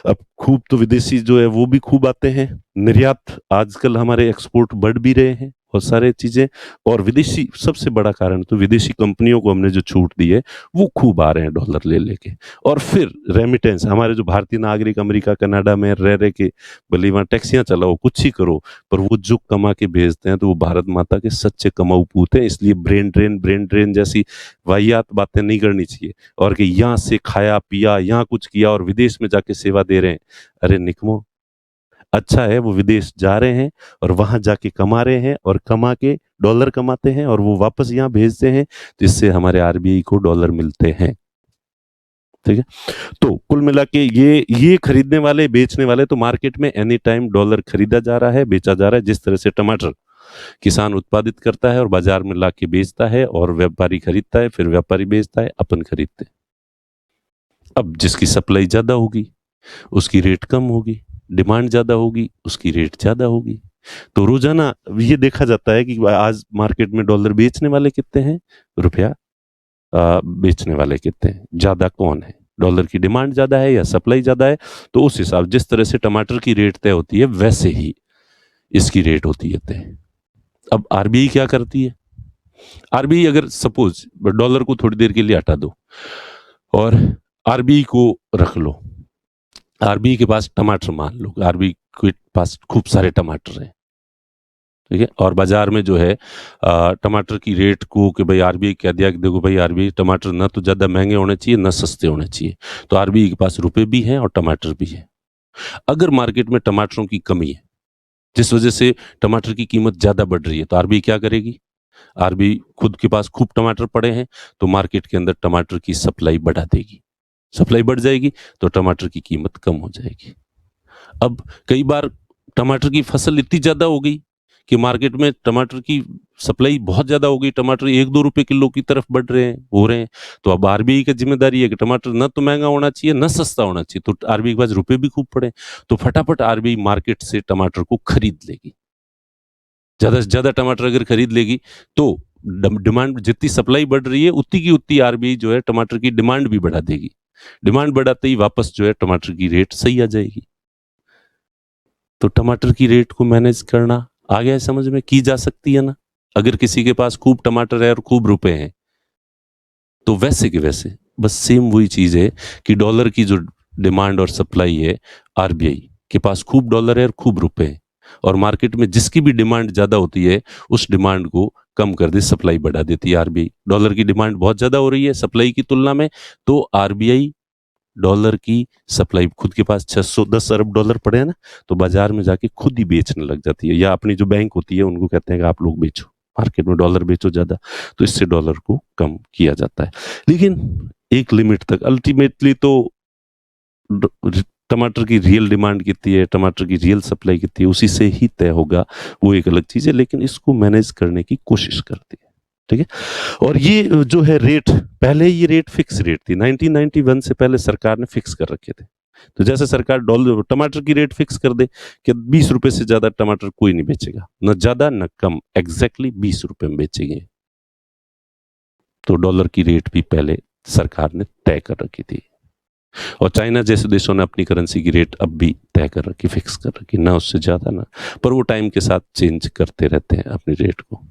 अब खूब तो विदेशी जो है वो भी खूब आते हैं। निर्यात आजकल हमारे एक्सपोर्ट बढ़ भी रहे हैं बहुत सारे चीजें। और विदेशी, सबसे बड़ा कारण तो विदेशी कंपनियों को हमने जो छूट दी है वो खूब आ रहे हैं डॉलर ले लेके। और फिर रेमिटेंस, हमारे जो भारतीय नागरिक अमेरिका कनाडा में रह रहे के, भले वहाँ टैक्सियां चलाओ कुछ ही करो, पर वो जो कमा के भेजते हैं तो वो भारत माता के सच्चे कमाऊ पूत हैं। इसलिए ब्रेन ड्रेन जैसी वाहियात बातें नहीं करनी चाहिए। और कि यहाँ से खाया पिया, यहाँ कुछ किया और विदेश में जाके सेवा दे रहे हैं। अरे निकमो, अच्छा है वो विदेश जा रहे हैं और वहां जाके कमा रहे हैं, और कमा के डॉलर कमाते हैं और वो वापस यहाँ भेजते हैं, तो इससे हमारे आरबीआई को डॉलर मिलते हैं, ठीक है। तो कुल मिला के ये खरीदने वाले बेचने वाले, तो मार्केट में एनी टाइम डॉलर खरीदा जा रहा है, बेचा जा रहा है। जिस तरह से टमाटर किसान उत्पादित करता है और बाजार में ला के बेचता है, और व्यापारी खरीदता है, फिर व्यापारी बेचता है, अपन खरीदते हैं। अब जिसकी सप्लाई ज्यादा होगी उसकी रेट कम होगी, डिमांड ज्यादा होगी उसकी रेट ज्यादा होगी। तो रोजाना ये देखा जाता है कि आज मार्केट में डॉलर बेचने वाले कितने हैं, रुपया बेचने वाले कितने हैं, ज्यादा कौन है, डॉलर की डिमांड ज्यादा है या सप्लाई ज्यादा है। तो उस हिसाब, जिस तरह से टमाटर की रेट तय होती है वैसे ही इसकी रेट होती है तय। अब आरबीआई क्या करती है? आरबीआई अगर सपोज डॉलर को थोड़ी देर के लिए हटा दो और आरबीआई को रख लो, आरबीआई के पास टमाटर, मान लो आरबीआई के पास खूब सारे टमाटर हैं, ठीक है, और बाजार में जो है टमाटर की रेट को कि भाई आरबीआई कह दिया कि देखो भाई आरबीआई टमाटर ना तो ज्यादा महंगे होने चाहिए ना सस्ते होने चाहिए, तो आरबीआई के पास रुपए भी हैं और टमाटर भी है। अगर मार्केट में टमाटरों की कमी है जिस वजह से टमाटर की कीमत ज्यादा बढ़ रही है, तो आरबीआई क्या करेगी? आरबीआई खुद के पास खूब टमाटर पड़े हैं तो मार्केट के अंदर टमाटर की सप्लाई बढ़ा देगी, सप्लाई बढ़ जाएगी तो टमाटर की कीमत कम हो जाएगी। अब कई बार टमाटर की फसल इतनी ज्यादा हो गई कि मार्केट में टमाटर की सप्लाई बहुत ज्यादा हो गई, टमाटर 1-2 रुपए किलो की तरफ बढ़ रहे हैं, हो रहे हैं। तो अब आरबीआई की जिम्मेदारी है कि टमाटर ना तो महंगा होना चाहिए ना सस्ता होना चाहिए, तो आरबीआई के पास रुपए भी खूब पड़े, तो फटाफट आरबीआई मार्केट से टमाटर को खरीद लेगी। ज्यादा से ज्यादा टमाटर अगर खरीद लेगी तो डिमांड, जितनी सप्लाई बढ़ रही है उतनी की उतनी आरबीआई जो है टमाटर की डिमांड भी बढ़ा देगी। डिमांड बढ़ाते ही वापस जो है टमाटर की रेट सही आ जाएगी। तो टमाटर की रेट को मैनेज करना आ गया है समझ में, की जा सकती है ना। अगर किसी के पास खूब टमाटर है और खूब रुपए हैं तो वैसे के वैसे बस सेम वही चीज है कि डॉलर की जो डिमांड और सप्लाई है, आरबीआई के पास खूब डॉलर है और खूब रुपए हैं, और मार्केट में जिसकी भी डिमांड ज्यादा होती है उस डिमांड को कम कर दे, सप्लाई बढ़ा देती है आरबीआई। डॉलर की डिमांड बहुत ज्यादा हो रही है सप्लाई की तुलना में, तो आरबीआई डॉलर की सप्लाई, खुद के पास 610 अरब डॉलर पड़े हैं ना, तो बाजार में जाके खुद ही बेचने लग जाती है, या अपनी जो बैंक होती है उनको कहते हैं कि आप लोग बेचो, मार्केट में डॉलर बेचो ज्यादा, तो इससे डॉलर को कम किया जाता है। लेकिन एक लिमिट तक, अल्टीमेटली तो टमाटर की रियल डिमांड कितनी है, टमाटर की रियल सप्लाई कितनी है, उसी से ही तय होगा, वो एक अलग चीज है। लेकिन इसको मैनेज करने की कोशिश करती है, ठीक है। और ये जो है रेट, पहले ये रेट फिक्स रेट थी, 1991 से पहले सरकार ने फिक्स कर रखे थे। तो जैसे सरकार डॉलर टमाटर की रेट फिक्स कर दे कि 20 रुपए से ज्यादा टमाटर कोई नहीं बेचेगा, न ज्यादा न कम, एग्जैक्टली 20 रुपए में बेचेंगे, तो डॉलर की रेट भी पहले सरकार ने तय कर रखी थी। और चाइना जैसे देशों ने अपनी करेंसी की रेट अब भी तय कर रखी, फिक्स कर रखी, ना उससे ज्यादा ना, पर वो टाइम के साथ चेंज करते रहते हैं अपनी रेट को,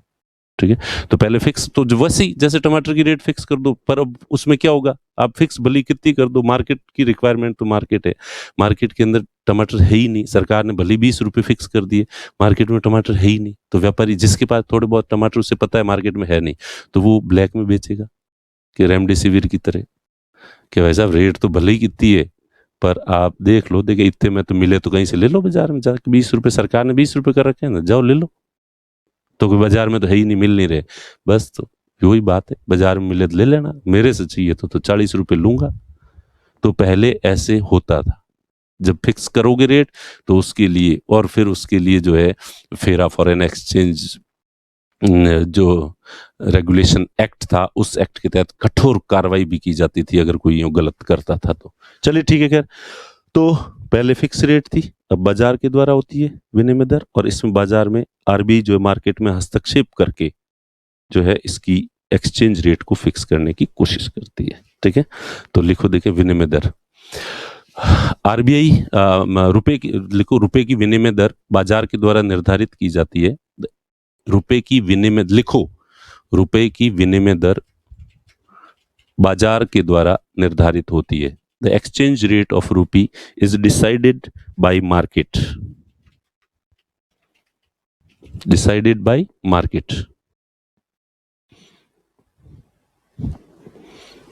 ठीक है। तो पहले फिक्स, तो वैसे ही जैसे टमाटर की रेट फिक्स कर दो, पर अब उसमें क्या होगा, आप फिक्स भली कितनी कर दो, मार्केट की रिक्वायरमेंट तो मार्केट है, मार्केट के अंदर टमाटर है ही नहीं, सरकार ने भले 20 रुपए फिक्स कर दिए, मार्केट में टमाटर है ही नहीं, तो व्यापारी जिसके पास थोड़े बहुत टमाटर उसे पता है मार्केट में है नहीं, तो वो ब्लैक में बेचेगा कि रेमडेसिविर की तरह कि भाई साहब रेट तो भले ही कितनी है, पर आप देख लो, देखिए इतने में तो मिले तो कहीं से ले लो बाजार में जाके, 20 रुपए सरकार ने 20 रुपए कर रखे हैं ना, जाओ ले लो, तो कोई बाजार में तो है ही नहीं, मिल नहीं रहे, बस तो वही बात है, बाजार में मिले तो ले लेना, मेरे से चाहिए तो 40 रुपए लूंगा। तो पहले ऐसे होता था, जब फिक्स करोगे रेट तो उसके लिए, और फिर उसके लिए जो है फेरा फॉरेन एक्सचेंज जो रेगुलेशन एक्ट था, उस एक्ट के तहत कठोर कार्रवाई भी की जाती थी अगर कोई यूं गलत करता था तो। चलिए ठीक है, खैर, तो पहले फिक्स रेट थी, अब बाजार के द्वारा होती है विनिमय दर, और इसमें बाजार में आरबीआई जो है मार्केट में हस्तक्षेप करके जो है इसकी एक्सचेंज रेट को फिक्स करने की कोशिश करती है। ठीक है, तो लिखो, देखिए विनिमय दर, आरबीआई रुपए की, लिखो रुपए की विनिमय दर बाजार के द्वारा निर्धारित की जाती है। रुपए की विनिमय, लिखो रुपए की विनिमय दर बाजार के द्वारा निर्धारित होती है। द एक्सचेंज रेट ऑफ रूपी is decided bye market, decided by market.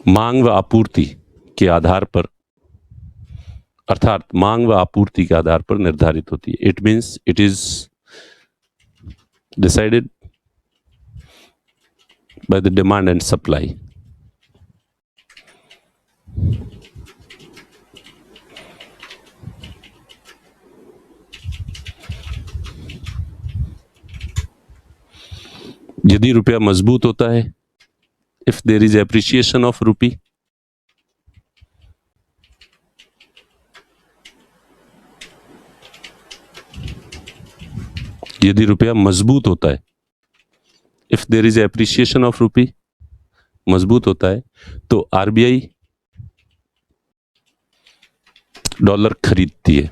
मांग व आपूर्ति के आधार पर, अर्थात मांग व आपूर्ति के आधार पर निर्धारित होती है। It means it is decided by the demand and supply. यदि रुपया मजबूत होता है, if there is appreciation of rupee, यदि रुपया मजबूत होता है, if there is appreciation of rupee, मजबूत होता है, तो आरबीआई डॉलर खरीदती है।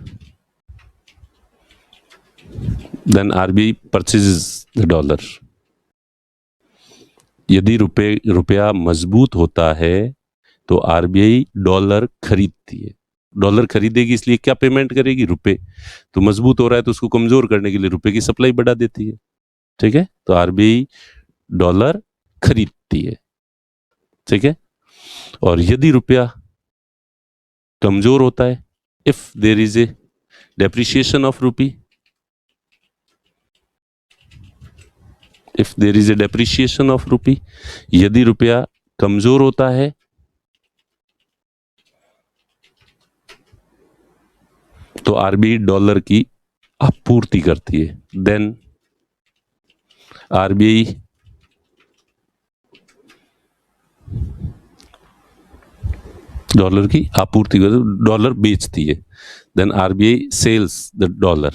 Then RBI purchases the dollar. यदि रुपया मजबूत होता है तो आरबीआई डॉलर खरीदती है। डॉलर खरीदेगी इसलिए क्या पेमेंट करेगी? रुपए। तो मजबूत हो रहा है तो उसको कमजोर करने के लिए रुपए की सप्लाई बढ़ा देती है। ठीक है, तो आरबीआई डॉलर खरीदती है। ठीक है, और यदि रुपया कमजोर होता है, if there is a depreciation of rupee, if there is a depreciation of rupee, यदि रुपया कमजोर होता है तो आरबीआई डॉलर की आपूर्ति करती है। देन आरबीआई डॉलर की आपूर्ति करती, डॉलर बेचती है। Then RBI sells the dollar.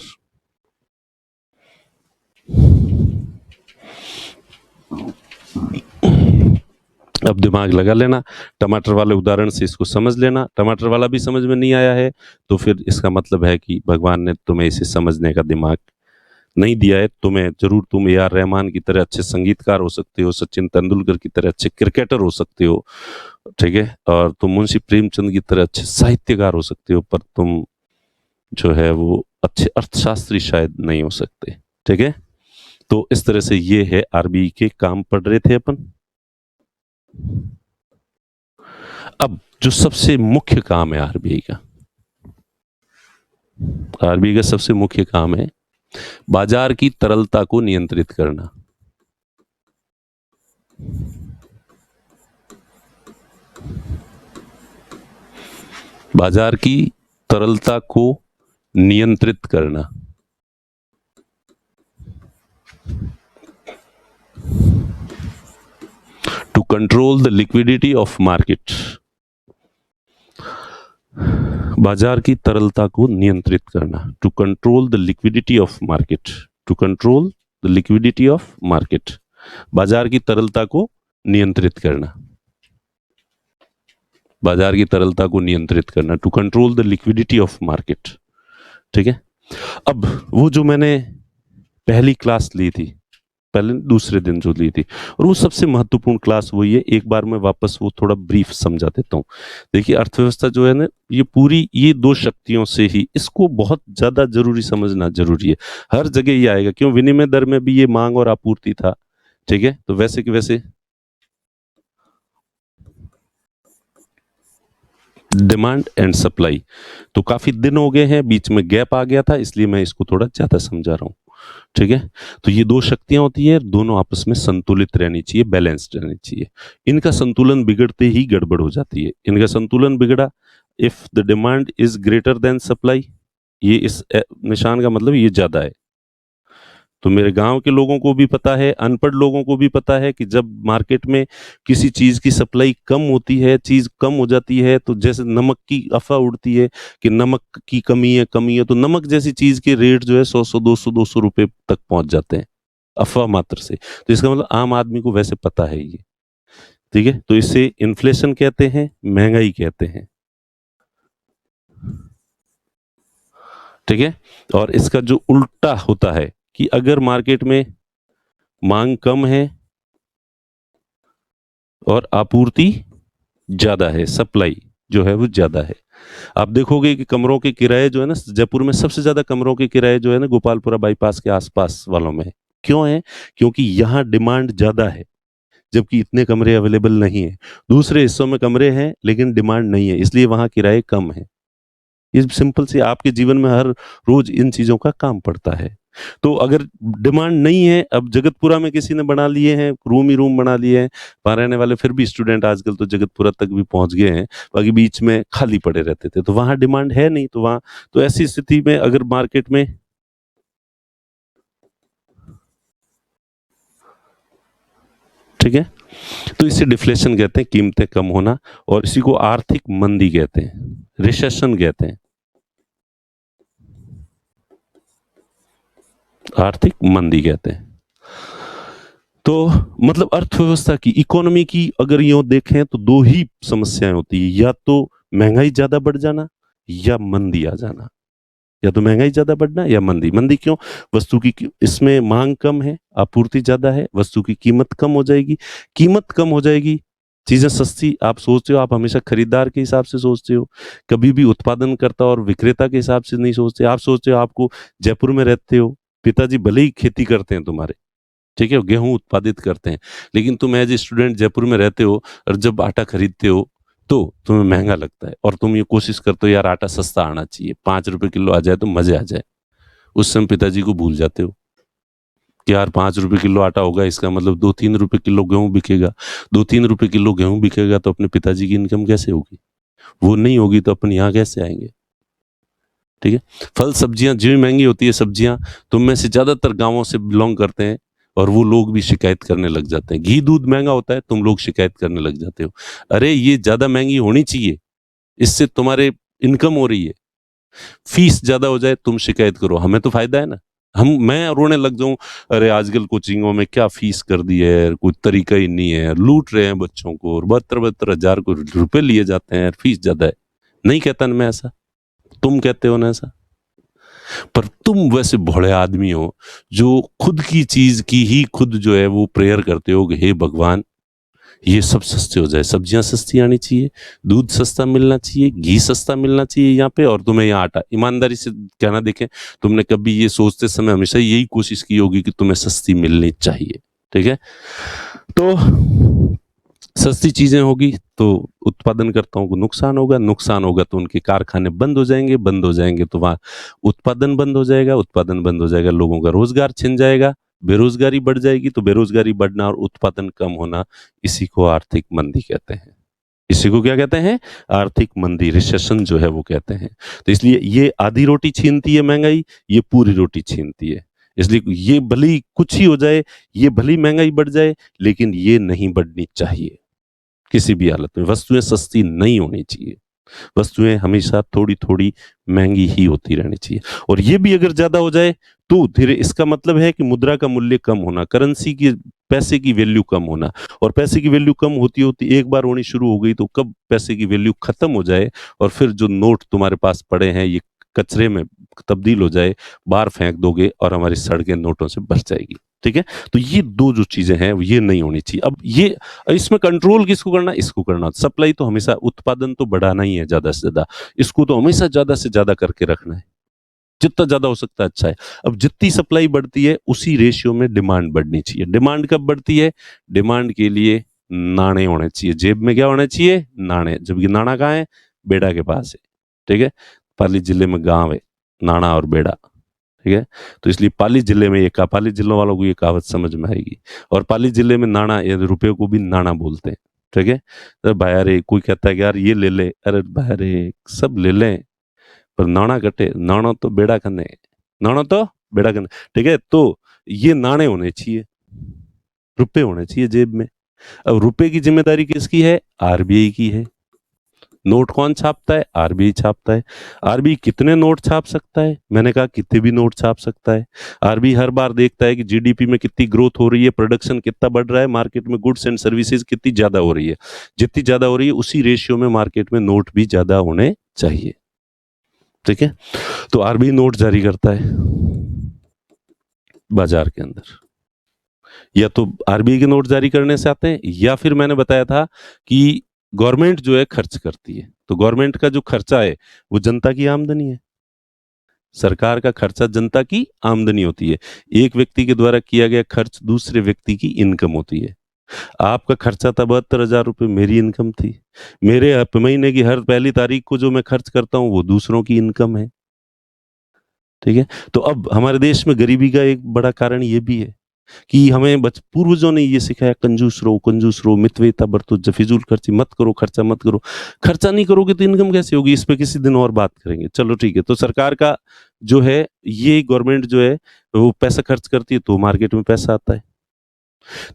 अब दिमाग लगा लेना, टमाटर वाले उदाहरण से इसको समझ लेना। टमाटर वाला भी समझ में नहीं आया है तो फिर इसका मतलब है कि भगवान ने तुम्हें इसे समझने का दिमाग नहीं दिया है। तुम्हें जरूर, तुम ए.आर. रहमान की तरह अच्छे संगीतकार हो सकते हो, सचिन तेंदुलकर की तरह अच्छे क्रिकेटर हो सकते हो, ठीक है, और तुम मुंशी प्रेमचंद की तरह अच्छे साहित्यकार हो सकते हो, पर तुम जो है वो अच्छे अर्थशास्त्री शायद नहीं हो सकते। ठीक है, तो इस तरह से ये है आरबीआई के काम पढ़ रहे थे अपन। अब जो सबसे मुख्य काम है आरबीआई का, आरबीआई का सबसे मुख्य काम है बाजार की तरलता को नियंत्रित करना। बाजार की तरलता को नियंत्रित करना। To control the liquidity of market. बाजार की तरलता को नियंत्रित करना। To control the liquidity of market. To control the liquidity of market. बाजार की तरलता को नियंत्रित करना। बाजार की तरलता को नियंत्रित करना। To control the liquidity of market. ठीक है, अब वो जो मैंने पहली क्लास ली थी पहले दूसरे दिन जो ली थी। और वो सबसे महत्वपूर्ण क्लास वही है, एक बार मैं वापस वो थोड़ा ब्रीफ समझा देता हूँ। देखिए अर्थव्यवस्था जो है ना, ये पूरी ये दो शक्तियों से ही, इसको बहुत ज्यादा जरूरी समझना जरूरी है। हर जगह ये आएगा, क्यों, विनिमय दर में भी ये मांग और आपूर्ति था, ठीक है, तो वैसे कि वैसे डिमांड एंड सप्लाई, तो काफी दिन हो गए हैं, बीच में गैप आ गया था, इसलिए मैं इसको थोड़ा ज्यादा समझा रहा हूँ, ठीक है। तो ये दो शक्तियां होती है, दोनों आपस में संतुलित रहनी चाहिए, बैलेंस्ड रहनी चाहिए। इनका संतुलन बिगड़ते ही गड़बड़ हो जाती है। इनका संतुलन बिगड़ा, if the demand is greater than supply, ये इस निशान का मतलब ये ज्यादा है। तो मेरे गांव के लोगों को भी पता है, अनपढ़ लोगों को भी पता है कि जब मार्केट में किसी चीज की सप्लाई कम होती है, चीज कम हो जाती है, तो जैसे नमक की अफवाह उड़ती है कि नमक की कमी है, तो नमक जैसी चीज के रेट जो है 100 रुपए तक पहुंच जाते हैं अफवाह मात्र से। तो इसका मतलब आम आदमी को वैसे पता है ये, ठीक है। तो इसे इन्फ्लेशन कहते हैं, महंगाई कहते हैं, ठीक है। और इसका जो उल्टा होता है कि अगर मार्केट में मांग कम है और आपूर्ति ज्यादा है, सप्लाई जो है वो ज्यादा है, आप देखोगे कि कमरों के किराए जो है ना, जयपुर में सबसे ज्यादा कमरों के किराए जो है ना गोपालपुरा बाईपास के आसपास वालों में है। क्यों है? क्योंकि यहाँ डिमांड ज्यादा है, जबकि इतने कमरे अवेलेबल नहीं है। दूसरे हिस्सों में कमरे हैं लेकिन डिमांड नहीं है, इसलिए वहां किराए कम है। ये सिंपल सी आपके जीवन में हर रोज इन चीजों का काम पड़ता है। तो अगर डिमांड नहीं है, अब जगतपुरा में किसी ने बना लिए हैं, रूम ही रूम बना लिए हैं, वहां रहने वाले फिर भी स्टूडेंट आजकल तो जगतपुरा तक भी पहुंच गए हैं, बाकी बीच में खाली पड़े रहते थे, तो वहां डिमांड है नहीं, तो वहां, तो ऐसी स्थिति में अगर मार्केट में, ठीक है, तो इसे डिफ्लेशन कहते हैं, कीमतें कम होना, और इसी को आर्थिक मंदी कहते हैं, रिसेशन कहते हैं, आर्थिक मंदी कहते हैं। तो मतलब अर्थव्यवस्था की, इकोनॉमी की अगर यूं देखें तो दो ही समस्याएं होती है, या तो महंगाई ज्यादा बढ़ जाना या मंदी आ जाना। या तो महंगाई ज्यादा बढ़ना या मंदी। मंदी क्यों? वस्तु की इसमें मांग कम है, आपूर्ति ज्यादा है, वस्तु की कीमत कम हो जाएगी। कीमत कम हो जाएगी, चीजें सस्ती, आप सोचते हो, आप हमेशा खरीदार के हिसाब से सोचते हो, कभी भी उत्पादनकर्ता और विक्रेता के हिसाब से नहीं सोचते। आप सोचते हो, आपको जयपुर में रहते हो, पिताजी भले ही खेती करते हैं तुम्हारे, ठीक है, गेहूं उत्पादित करते हैं, लेकिन तुम एज ए स्टूडेंट जयपुर में रहते हो, और जब आटा खरीदते हो तो तुम्हें महंगा लगता है, और तुम ये कोशिश करते हो यार आटा सस्ता आना चाहिए, 5 रुपए किलो आ जाए तो मजे आ जाए। उस समय पिताजी को भूल जाते हो कि यार 5 रुपए किलो आटा होगा, इसका मतलब 2-3 रुपए किलो गेहूं बिकेगा। 2-3 रुपए किलो गेहूं बिकेगा तो अपने पिताजी की इनकम कैसे होगी? वो नहीं होगी तो अपन यहाँ कैसे आएंगे? ठीक है। फल सब्जियां जो महंगी होती है, सब्जियां, तुम में से ज्यादातर गांवों से बिलोंग करते हैं, और वो लोग भी शिकायत करने लग जाते हैं। घी दूध महंगा होता है, तुम लोग शिकायत करने लग जाते हो, अरे ये ज्यादा महंगी होनी चाहिए, इससे तुम्हारे इनकम हो रही है। फीस ज्यादा हो जाए, तुम शिकायत करो, हमें तो फायदा है ना। मैं रोने लग जाऊं, अरे आजकल कोचिंगों में क्या फीस कर दी है, कोई तरीका ही नहीं है, लूट रहे हैं बच्चों को, और 72-72 हजार को रुपए लिए जाते हैं, फीस ज्यादा है। नहीं कहता ना मैं ऐसा, तुम कहते हो ना ऐसा, पर तुम वैसे भोले आदमी हो जो खुद की चीज की ही खुद जो है वो प्रेयर करते हो कि हे भगवान ये सब सस्ते हो जाए, सब्जियां सस्ती आनी चाहिए, दूध सस्ता मिलना चाहिए, घी सस्ता मिलना चाहिए यहाँ पे, और तुम्हें यहाँ आटा, ईमानदारी से कहना, देखें तुमने कभी ये सोचते समय हमेशा यही कोशिश की होगी कि तुम्हें सस्ती मिलनी चाहिए, ठीक है। तो सस्ती चीजें होगी तो उत्पादनकर्ताओं को नुकसान होगा, नुकसान होगा तो उनके कारखाने बंद हो जाएंगे, बंद हो जाएंगे तो वहां उत्पादन बंद हो जाएगा, उत्पादन बंद हो जाएगा, लोगों का रोजगार छिन जाएगा, बेरोजगारी बढ़ जाएगी, तो बेरोजगारी बढ़ना और उत्पादन कम होना, इसी को आर्थिक मंदी कहते हैं। इसी को क्या कहते हैं? आर्थिक मंदी, रिसेशन जो है वो कहते हैं। तो इसलिए ये आधी रोटी छीनती है महंगाई, ये पूरी रोटी छीनती है। इसलिए ये भले ही कुछ ही हो जाए, ये भले ही महंगाई बढ़ जाए, लेकिन ये नहीं बढ़नी चाहिए किसी भी हालत में। वस्तुएं सस्ती नहीं होनी चाहिए, वस्तुएं हमेशा थोड़ी थोड़ी महंगी ही होती रहनी चाहिए। और ये भी अगर ज्यादा हो जाए तो धीरे, इसका मतलब है कि मुद्रा का मूल्य कम होना, करेंसी की, पैसे की वैल्यू कम होना। और पैसे की वैल्यू कम होती होती एक बार होनी शुरू हो गई तो कब पैसे की वैल्यू खत्म हो जाए और फिर जो नोट तुम्हारे पास पड़े हैं ये कचरे में मुल्क तब्दील हो जाए, बाहर फेंक दोगे और हमारी सड़कें नोटों से भर जाएगी। ठीक है, तो ये दो जो चीजें हैं ये नहीं होनी चाहिए। अब ये इसमें कंट्रोल किसको करना, इसको करना। सप्लाई तो हमेशा, उत्पादन तो बढ़ाना ही है ज्यादा से ज्यादा, इसको तो हमेशा ज्यादा से ज्यादा करके रखना है, जितना ज्यादा हो सकता है अच्छा है। अब जितनी सप्लाई बढ़ती है उसी रेशियो में डिमांड बढ़नी चाहिए। डिमांड कब बढ़ती है, डिमांड के लिए नाणे होने चाहिए, जेब में क्या होने चाहिए, नाणे। जबकि नाणा कहाँ है, बेड़ा के पास है। ठीक है, पाली जिले में गांव है नाणा और बेड़ा। ठीक है, तो इसलिए पाली जिले में पाली जिलों वालों को ये कहावत समझ में आएगी। और पाली जिले में नाणा या रुपये को भी नाणा बोलते हैं। ठीक है, तो भाई अरे कोई कहता है कि यार ये ले ले, अरे भाई अरे सब ले लें पर नाणा कटे, नाणा तो बेड़ा कने, नाणा तो बेड़ा कने। ठीक है, तो ये नाणे होने चाहिए, रुपए होने चाहिए जेब में। अब रुपए की जिम्मेदारी किसकी है, आरबीआई की है। नोट कौन छापता है, आरबीआई छापता है। आरबीआई कितने नोट छाप सकता है, मैंने कहा कितने भी नोट छाप सकता है। आरबीआई हर बार देखता है कि जीडीपी में कितनी ग्रोथ हो रही है, प्रोडक्शन कितना बढ़ रहा है, मार्केट में गुड्स एंड सर्विसेज कितनी ज्यादा हो रही है। जितनी ज्यादा हो रही है उसी रेशियो में मार्केट में नोट भी ज्यादा होने चाहिए। ठीक है, तो आरबीआई नोट जारी करता है बाजार के अंदर, या तो आरबीआई के नोट जारी करने से आते हैं, या फिर मैंने बताया था कि गवर्नमेंट जो है खर्च करती है। तो गवर्नमेंट का जो खर्चा है वो जनता की आमदनी है। सरकार का खर्चा जनता की आमदनी होती है। एक व्यक्ति के द्वारा किया गया खर्च दूसरे व्यक्ति की इनकम होती है। आपका खर्चा था 72,000 रुपये, मेरी इनकम थी। मेरे महीने की हर पहली तारीख को जो मैं खर्च करता हूं वो दूसरों की इनकम है। ठीक है, तो अब हमारे देश में गरीबी का एक बड़ा कारण ये भी है कि हमें पूर्वजों ने ये सिखाया, कंजूस रहो, मितव्ययिता बरतो, फिजूल खर्ची मत करो, खर्चा मत करो। खर्चा नहीं करोगे तो इनकम कैसे होगी, इस पे किसी दिन और बात करेंगे। चलो ठीक है, तो सरकार का जो है, ये गवर्नमेंट जो है वो पैसा खर्च करती है तो मार्केट में पैसा आता है।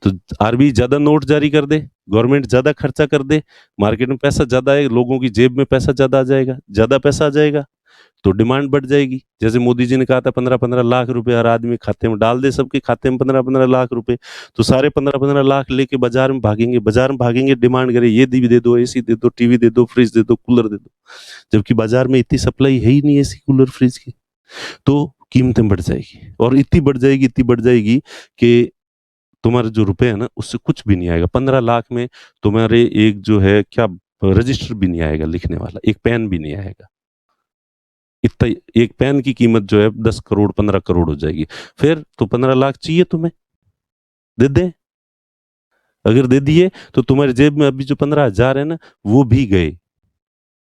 तो आरबीआई ज्यादा नोट जारी कर दे, गवर्नमेंट ज्यादा खर्चा कर दे, मार्केट में पैसा ज्यादा है, लोगों की जेब में पैसा ज्यादा आ जाएगा। ज्यादा पैसा आ जाएगा तो डिमांड बढ़ जाएगी। जैसे मोदी जी ने कहा था 15-15 लाख रुपए हर आदमी खाते में डाल दे, सबके खाते में 15-15 लाख रुपए, तो सारे 15-15 लाख लेके बाजार में भागेंगे। बाजार में भागेंगे, डिमांड करे ये भी दे दो, एसी दे दो, टीवी दे दो, फ्रिज दे दो, कूलर दे दो। जबकि बाजार में इतनी सप्लाई है ही नहीं एसी कूलर फ्रिज की, तो कीमतें बढ़ जाएगी। और इतनी बढ़ जाएगी कि तुम्हारे जो रुपए है ना उससे कुछ भी नहीं आएगा। 15 लाख में तुम्हारे एक जो है क्या, रजिस्टर भी नहीं आएगा लिखने वाला, एक पेन भी नहीं आएगा। इतना, एक पेन की कीमत जो है 10 करोड़ 15 करोड़ हो जाएगी। फिर तो 15 लाख चाहिए तुम्हें, दे दे। अगर दे दिए तो तुम्हारे जेब में अभी जो 15,000 है ना वो भी गए,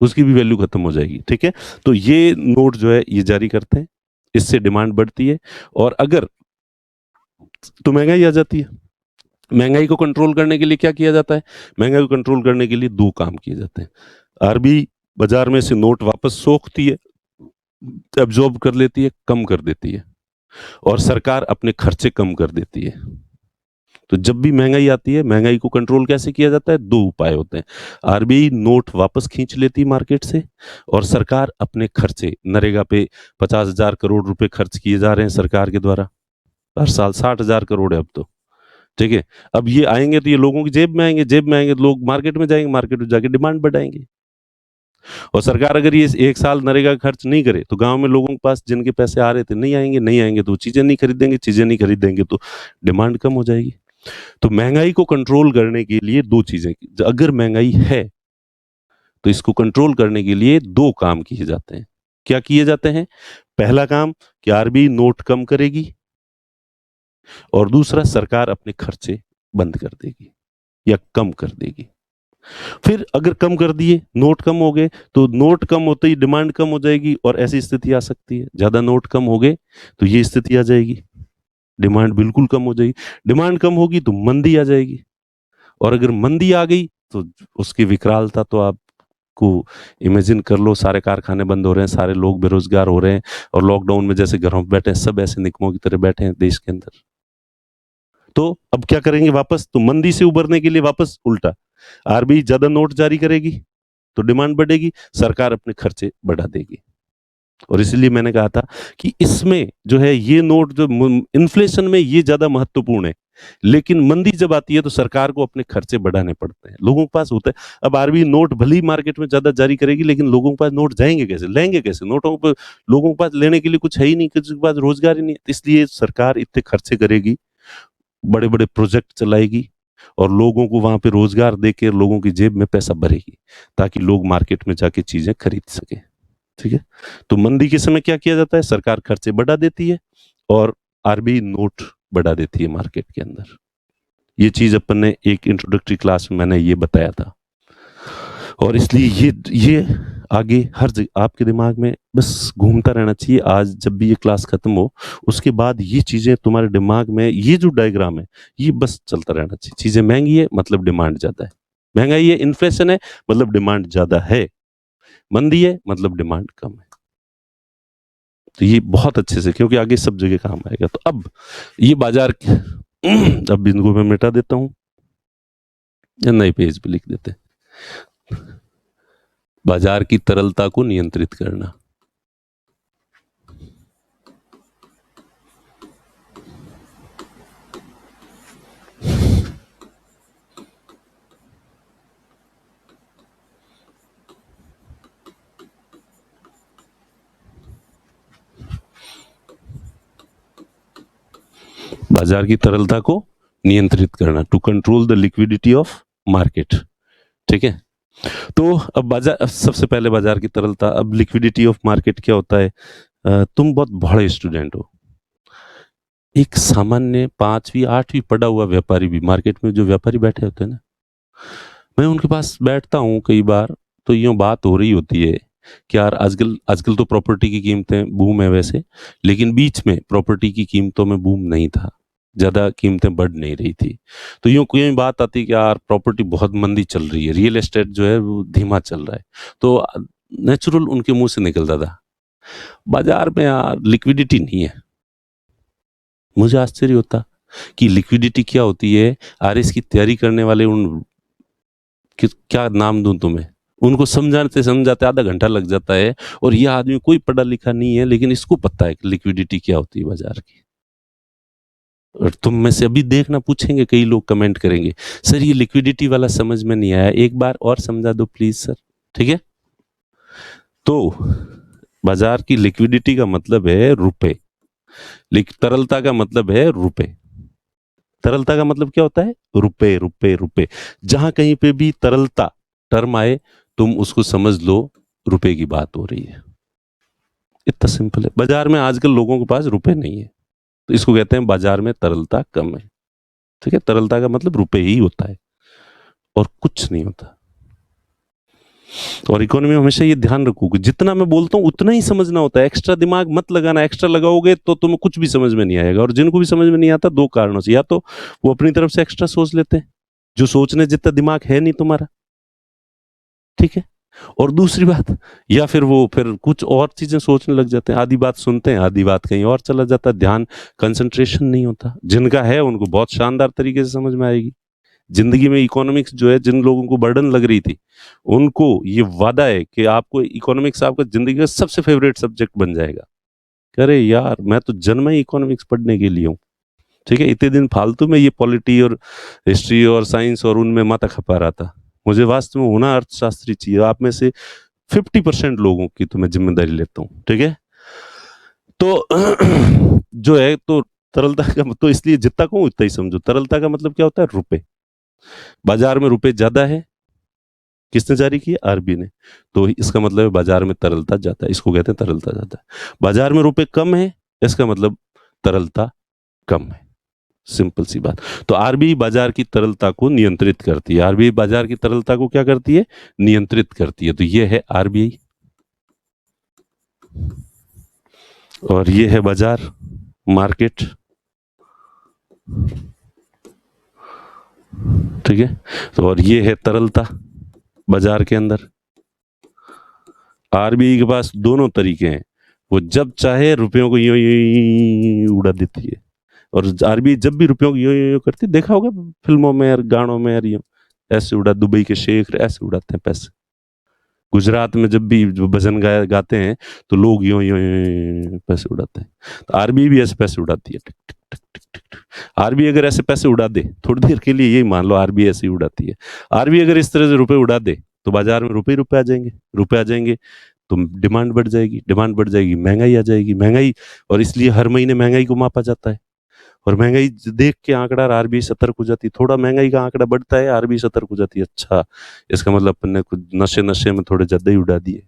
उसकी भी वैल्यू खत्म हो जाएगी। ठीक है, तो ये नोट जो है ये जारी करते हैं, इससे डिमांड बढ़ती है। और अगर तो महंगाई आ जाती है। महंगाई को कंट्रोल करने के लिए क्या किया जाता है, महंगाई को कंट्रोल करने के लिए दो काम किए जाते हैं। आरबीआई बाजार में से नोट वापस सोखती है, एब्जॉर्ब कर लेती है, कम कर देती है, और सरकार अपने खर्चे कम कर देती है। तो जब भी महंगाई आती है, महंगाई को कंट्रोल कैसे किया जाता है, दो उपाय होते हैं। आरबीआई नोट वापस खींच लेती है मार्केट से, और सरकार अपने खर्चे, नरेगा पे 50,000 करोड़ रुपए खर्च किए जा रहे हैं सरकार के द्वारा हर साल, 60,000 करोड़ है अब तो। ठीक है, अब ये आएंगे तो ये लोगों की जेब में आएंगे, जेब में आएंगे तो लोग मार्केट में जाएंगे, मार्केट में जाके डिमांड बढ़ाएंगे। और सरकार अगर ये एक साल नरेगा खर्च नहीं करे तो गांव में लोगों के पास जिनके पैसे आ रहे थे नहीं आएंगे तो चीजें नहीं खरीदेंगे, चीजें नहीं खरीदेंगे तो डिमांड कम हो जाएगी। तो महंगाई को कंट्रोल करने के लिए दो चीजें, अगर महंगाई है तो इसको कंट्रोल करने के लिए दो काम किए जाते हैं। क्या किए जाते हैं, पहला काम कि आरबीआई नोट कम करेगी, और दूसरा सरकार अपने खर्चे बंद कर देगी या कम कर देगी। फिर अगर कम कर दिए, नोट कम हो गए, तो नोट कम होते ही डिमांड कम हो जाएगी और ऐसी स्थिति आ सकती है। ज्यादा नोट कम हो गए तो ये स्थिति आ जाएगी, डिमांड बिल्कुल कम हो जाएगी। डिमांड कम होगी तो मंदी आ जाएगी, और अगर मंदी आ गई तो उसकी विकरालता तो आपको इमेजिन कर लो। सारे कारखाने बंद हो रहे हैं, सारे लोग बेरोजगार हो रहे हैं, और लॉकडाउन में जैसे घरों में बैठे हैं, सब ऐसे निकमों की तरह बैठे हैं देश के अंदर। तो अब क्या करेंगे वापस, तो मंदी से उबरने के लिए वापस उल्टा आरबीआई ज्यादा नोट जारी करेगी तो डिमांड बढ़ेगी, सरकार अपने खर्चे बढ़ा देगी। और इसलिए मैंने कहा था कि इसमें जो है ये नोट जो इन्फ्लेशन में ये ज्यादा महत्वपूर्ण है, लेकिन मंदी जब आती है तो सरकार को अपने खर्चे बढ़ाने पड़ते हैं, लोगों के पास होता है। अब आरबीआई नोट भली मार्केट में ज्यादा जारी करेगी, लेकिन लोगों के पास नोट जाएंगे कैसे, लेंगे कैसे? नोटों पर लोगों के पास लेने के लिए कुछ है ही नहीं, किसी के पास रोजगार ही नहीं, इसलिए सरकार इतने खर्चे करेगी, बड़े बड़े प्रोजेक्ट चलाएगी और लोगों को वहां पे रोजगार देके लोगों की जेब में पैसा भरेगी, ताकि लोग मार्केट में जाके चीजें खरीद सके। ठीक है, तो मंदी के समय क्या किया जाता है, सरकार खर्चे बढ़ा देती है और आरबीआई नोट बढ़ा देती है मार्केट के अंदर। ये चीज अपन ने एक इंट्रोडक्टरी क्लास में मैंने ये बताया था, और इसलिए ये आगे हर जगह आपके दिमाग में बस घूमता रहना चाहिए। आज जब भी ये क्लास खत्म हो, उसके बाद ये चीजें तुम्हारे दिमाग में, ये जो डायग्राम है ये बस चलता रहना चाहिए। चीजें महंगी है मतलब डिमांड ज्यादा है, महंगाई है, इन्फ्लेशन है मतलब डिमांड ज्यादा है, मंदी है मतलब डिमांड कम है। तो ये बहुत अच्छे से, क्योंकि आगे सब जगह काम आएगा। तो अब ये बाजार अब इनको मैं मिटा देता हूं या नए पेज पे लिख देते हैं। बाजार की तरलता को नियंत्रित करना। बाजार की तरलता को नियंत्रित करना, to control the liquidity of market. ठीक है, तो अब बाजार, सबसे पहले बाजार की तरलता। अब लिक्विडिटी ऑफ मार्केट क्या होता है? तुम बहुत बड़े स्टूडेंट हो, एक सामान्य 5वीं 8वीं पढ़ा हुआ व्यापारी भी, मार्केट में जो व्यापारी बैठे होते हैं ना, मैं उनके पास बैठता हूँ कई बार, तो यूँ बात हो रही होती है कि यार आजकल आजकल तो प्रॉपर्टी की कीमतें बूम है वैसे, लेकिन बीच में प्रॉपर्टी की कीमतों में बूम नहीं था, ज्यादा कीमतें बढ़ नहीं रही थी। तो यूँ कोई बात आती कि यार प्रॉपर्टी बहुत मंदी चल रही है, रियल एस्टेट जो है वो धीमा चल रहा है, तो नेचुरल उनके मुंह से निकलता था, बाजार में यार लिक्विडिटी नहीं है। मुझे आश्चर्य होता कि लिक्विडिटी क्या होती है। आरएस की तैयारी करने वाले उन क्या नाम दूं तुम्हें, उनको समझाते समझाते आधा घंटा लग जाता है, और यह आदमी कोई पढ़ा लिखा नहीं है, लेकिन इसको पता है कि लिक्विडिटी क्या होती है बाजार की। और तुम में से अभी देखना, पूछेंगे कई लोग, कमेंट करेंगे, सर ये लिक्विडिटी वाला समझ में नहीं आया, एक बार और समझा दो प्लीज सर। ठीक है, तो बाजार की लिक्विडिटी का मतलब है रुपए, तरलता का मतलब है रुपए। तरलता का मतलब क्या होता है? रुपए रुपए रुपए। जहां कहीं पे भी तरलता टर्म आए, तुम उसको समझ लो रुपए की बात हो रही है। इतना सिंपल है। बाजार में आजकल लोगों के पास रुपए नहीं है, तो इसको कहते हैं बाजार में तरलता कम है। ठीक है, तरलता का मतलब रुपए ही होता है और कुछ नहीं होता। और इकोनॉमी में हमेशा ये ध्यान रखो कि जितना मैं बोलता हूं उतना ही समझना होता है, एक्स्ट्रा दिमाग मत लगाना। एक्स्ट्रा लगाओगे तो तुम्हें कुछ भी समझ में नहीं आएगा। और जिनको भी समझ में नहीं आता, दो कारणों से, या तो वो अपनी तरफ से एक्स्ट्रा सोच लेते हैं, जो सोचने जितना दिमाग है नहीं तुम्हारा, ठीक है, और दूसरी बात, या फिर वो फिर कुछ और चीजें सोचने लग जाते हैं, आधी बात सुनते हैं, आधी बात कहीं और चला जाता है, ध्यान कंसंट्रेशन नहीं होता। जिनका है उनको बहुत शानदार तरीके से समझ में आएगी। जिंदगी में इकोनॉमिक्स जो है, जिन लोगों को बर्डन लग रही थी, उनको ये वादा है कि आपको इकोनॉमिक्स आपका जिंदगी का सबसे फेवरेट सब्जेक्ट बन जाएगा। अरे यार, मैं तो जन्म ही इकोनॉमिक्स पढ़ने के लिए हूँ। ठीक है, इतने दिन फालतू में ये पॉलिटी और हिस्ट्री और साइंस और उनमें माथा खपा रहा था। मुझे वास्तव में होना अर्थशास्त्री चाहिए। आप में से 50% लोगों की तो मैं जिम्मेदारी लेता हूँ। ठीक है, तो जो है, तो तरलता का तो इसलिए जितना कहूँ उतना ही समझो। तरलता का मतलब क्या होता है? रुपए। बाजार में रुपए ज्यादा है, किसने जारी किए? आरबीआई ने। तो इसका मतलब है बाजार में तरलता ज्यादा है, इसको कहते हैं तरलता ज्यादा है। बाजार में रुपए कम है, इसका मतलब तरलता कम है। सिंपल सी बात। तो आरबीआई बाजार की तरलता को नियंत्रित करती है। आरबीआई बाजार की तरलता को क्या करती है? नियंत्रित करती है। तो ये है आरबीआई और ये है बाजार, मार्केट। ठीक है, तो और ये है तरलता बाजार के अंदर। आरबीआई के पास दोनों तरीके हैं, वो जब चाहे रुपयों को यूं उड़ा देती है, और आरबीआई जब भी रुपयों को यूं करती, देखा होगा फिल्मों में और गानों में, यार यूं ऐसे उड़ा, दुबई के शेख ऐसे उड़ाते हैं पैसे। गुजरात में जब भी जो भजन गाते हैं तो लोग यूं यूं यूं पैसे उड़ाते हैं, तो आरबीआई भी ऐसे पैसे उड़ाती है, टिक टिक टिक टिक टिक टिक। आरबीआई अगर ऐसे पैसे उड़ा दे थोड़ी देर के लिए, यही मान लो आरबीआई ऐसे ही उड़ाती है, आरबीआई अगर इस तरह से रुपए उड़ा दे तो बाजार में रुपए रुपए आ जाएंगे, रुपए आ जाएंगे तो डिमांड बढ़ जाएगी, डिमांड बढ़ जाएगी, महंगाई आ जाएगी, महंगाई, और इसलिए हर महीने महंगाई को मापा जाता है, और महंगाई देख के आंकड़ा आरबीआई सतर्क हो जाती है, थोड़ा महंगाई का आंकड़ा बढ़ता है आरबीआई सतर्क हो जाती है, अच्छा इसका मतलब अपन ने कुछ नशे नशे में थोड़े ज्यादा ही उड़ा दिए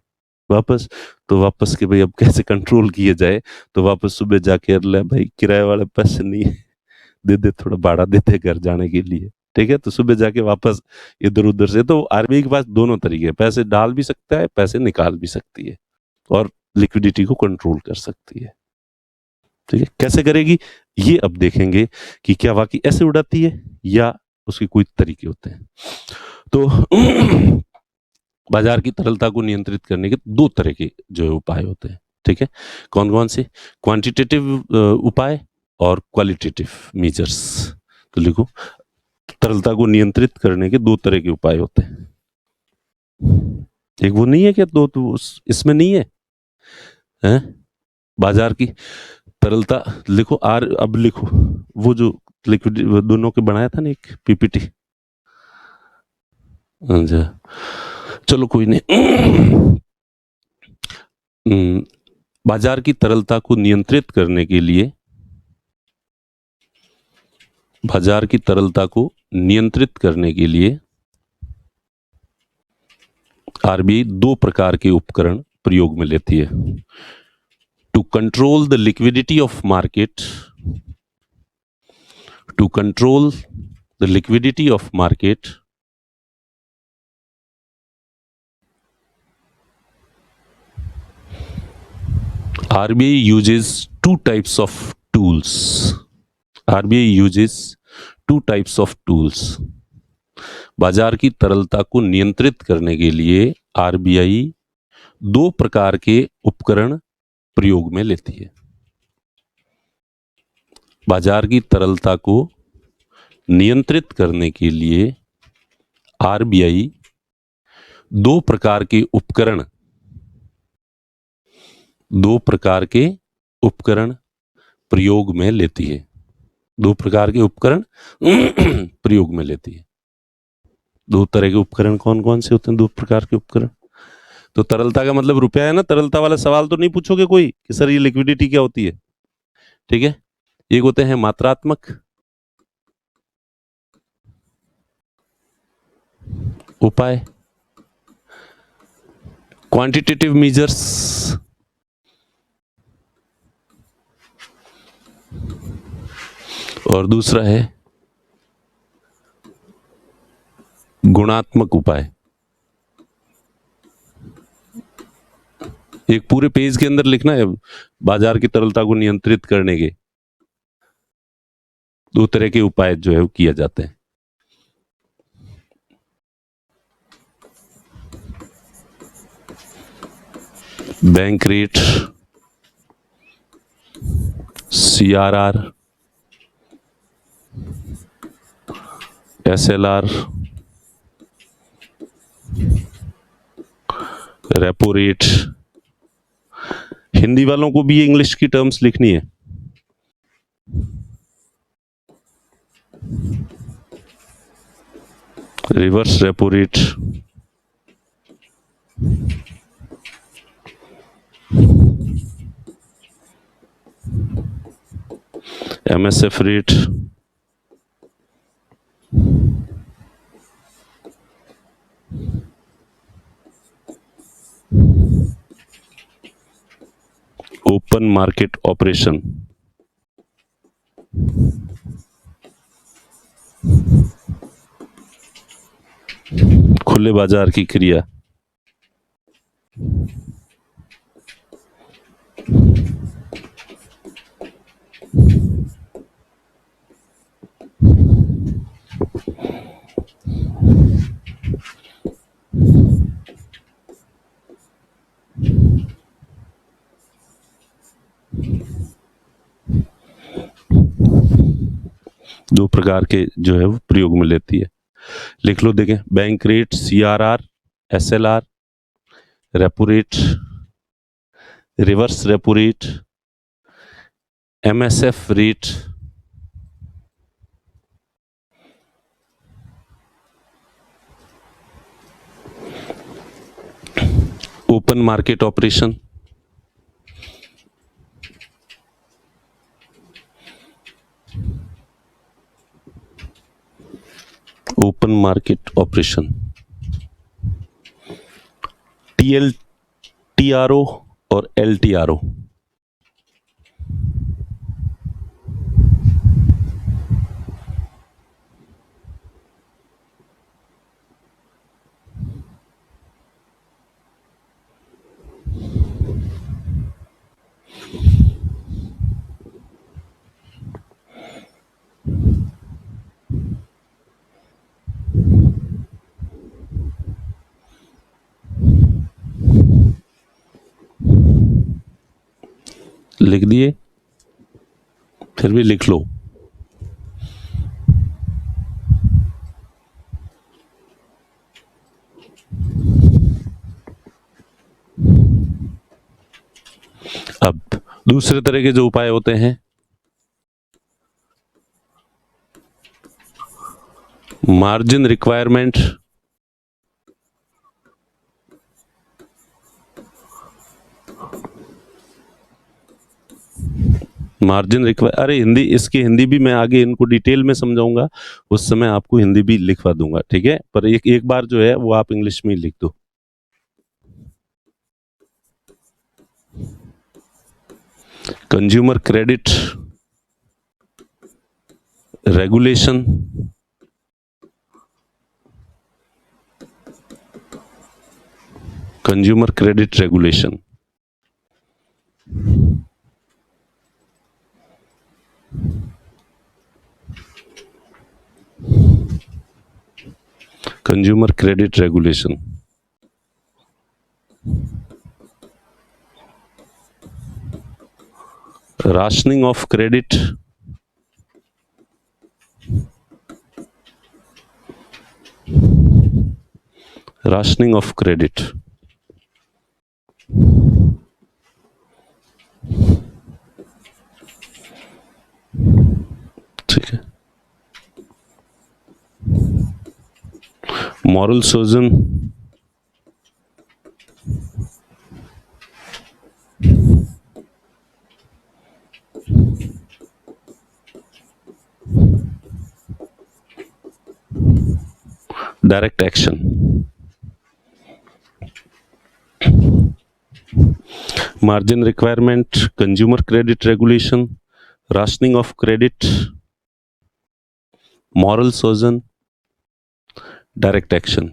वापस, तो वापस के भाई अब कैसे कंट्रोल किए जाए, तो वापस सुबह जाके अरे भाई किराए वाले पैसे नहीं है, दे दे थोड़ा भाड़ा देते घर जाने के लिए, ठीक है, तो सुबह जाके वापस इधर उधर से, तो आरबीआई के पास दोनों तरीके हैं, पैसे डाल भी सकता है, पैसे निकाल भी सकती है, और लिक्विडिटी को कंट्रोल कर सकती है, ठीक है। कैसे करेगी ये अब देखेंगे कि क्या वाकई ऐसे उड़ाती है या उसके कोई तरीके होते हैं। तो बाजार की तरलता को नियंत्रित करने के दो तरह के जो उपाय होते हैं, ठीक है, कौन कौन से, क्वांटिटेटिव उपाय और क्वालिटेटिव मेजर्स। तो लिखो, तरलता को नियंत्रित करने के दो तरह के उपाय होते हैं, एक वो नहीं है क्या, दो तो इसमें नहीं है, हैं? बाजार की तरलता लिखो, अब लिखो वो जो लिक्विड दोनों के बनाया था ना एक पीपीटी, अच्छा चलो कोई नहीं। बाजार की तरलता को नियंत्रित करने के लिए, बाजार की तरलता को नियंत्रित करने के लिए आरबीआई दो प्रकार के उपकरण प्रयोग में लेती है। To control the liquidity of market, to control the liquidity of market, RBI uses two types of tools. RBI uses two types of tools. बाजार की तरलता को नियंत्रित करने के लिए आरबीआई दो प्रकार के उपकरण प्रयोग में लेती है। बाजार की तरलता को नियंत्रित करने के लिए आरबीआई दो प्रकार के उपकरण, दो प्रकार के उपकरण प्रयोग में लेती है, दो प्रकार के उपकरण प्रयोग में लेती है। दो तरह के उपकरण कौन कौन से होते हैं, दो प्रकार के उपकरण? तो तरलता का मतलब रुपया है ना, तरलता वाला सवाल तो नहीं पूछोगे कोई कि सर ये लिक्विडिटी क्या होती है, ठीक है। एक होते हैं मात्रात्मक उपाय, क्वांटिटेटिव मेजर्स, और दूसरा है गुणात्मक उपाय। एक पूरे पेज के अंदर लिखना है बाजार की तरलता को नियंत्रित करने के दो तरह के उपाय जो है वो किया जाते हैं। Bank rate, CRR, SLR, repo rate. Hindi वालों को भी इंग्लिश की टर्म्स लिखनी है। Reverse repo rate, MSF rate, open market operation, खुले बाजार की क्रिया, दो प्रकार के जो है वो प्रयोग में लेती है। लिख लो, देखें, bank rate, CRR, SLR, repo rate, reverse repo rate, MSF rate, open market operation, open market operation, TRO और एलटीआरओ। लिख दिए? फिर भी लिख लो। अब दूसरे तरह के जो उपाय होते हैं, मार्जिन रिक्वायरमेंट, अरे हिंदी, इसकी हिंदी भी मैं आगे इनको डिटेल में समझाऊंगा, उस समय आपको हिंदी भी लिखवा दूंगा, ठीक है? पर एक बार जो है वो आप इंग्लिश में ही लिख दो। Consumer credit regulation, consumer credit regulation, consumer credit regulation, rationing of credit, rationing of credit, ठीक है? मॉरल सोजन, direct action, margin requirement, consumer credit regulation, rationing of credit, moral सोजन, डायरेक्ट एक्शन।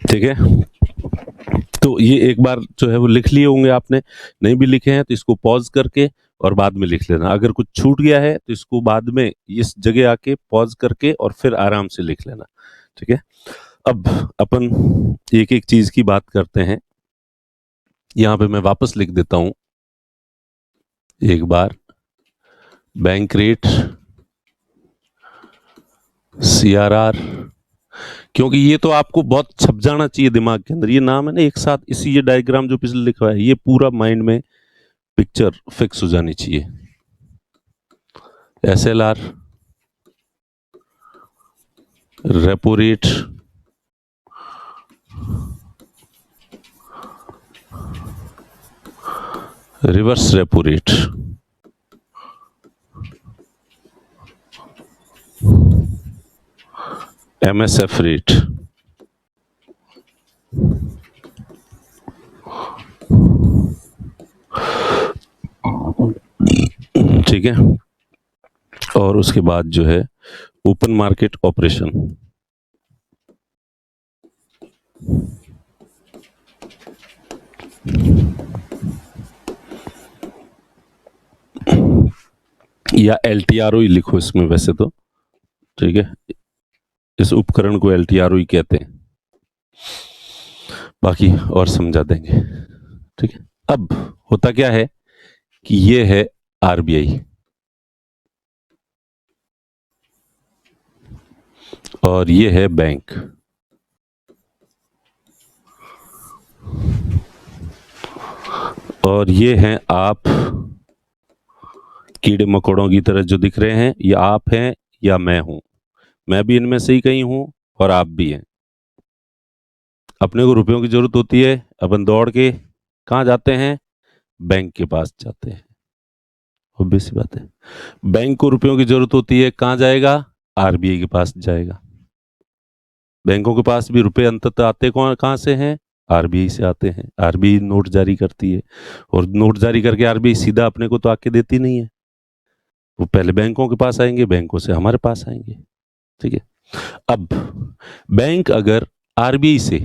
ठीक है? तो ये एक बार जो है वो लिख लिए होंगे आपने, नहीं भी लिखे हैं तो इसको पॉज करके और बाद में लिख लेना। अगर कुछ छूट गया है तो इसको बाद में इस जगह आके पॉज करके और फिर आराम से लिख लेना, ठीक है? अब अपन एक एक चीज की बात करते हैं। यहां पे मैं वापस लिख देता हूं एक बार, बैंक रेट, सीआरआर, क्योंकि ये तो आपको बहुत छप जाना चाहिए दिमाग के अंदर। ये नाम है ना एक साथ, इसी ये डायग्राम जो पिछले लिखा है ये पूरा माइंड में पिक्चर फिक्स हो जानी चाहिए। SLR, repo rate, reverse repo rate, MSF rate, ठीक है। और उसके बाद जो है ओपन मार्केट ऑपरेशन, या LTRO ही लिखो इसमें वैसे तो, ठीक है, इस उपकरण को LTRO ही कहते हैं, बाकी और समझा देंगे, ठीक है। अब होता क्या है कि ये है RBI और ये है बैंक, और ये हैं आप कीड़े मकोड़ों की तरह जो दिख रहे हैं, ये आप हैं या मैं हूं, मैं भी इनमें से ही कहीं हूं और आप भी हैं। अपने को रुपयों की जरूरत होती है, अपन दौड़ के कहाँ जाते हैं, बैंक के पास जाते हैं, ऑब्वियस सी बात है। बैंक को रुपयों की जरूरत होती है, कहाँ जाएगा, RBI के पास जाएगा। बैंकों के पास भी रुपए अंततः आते कौन कहाँ से हैं, RBI से आते हैं। RBI नोट जारी करती है, और नोट जारी करके RBI सीधा अपने को तो आके देती नहीं है, वो पहले बैंकों के पास आएंगे, बैंकों से हमारे पास आएंगे, ठीक है। अब बैंक अगर RBI से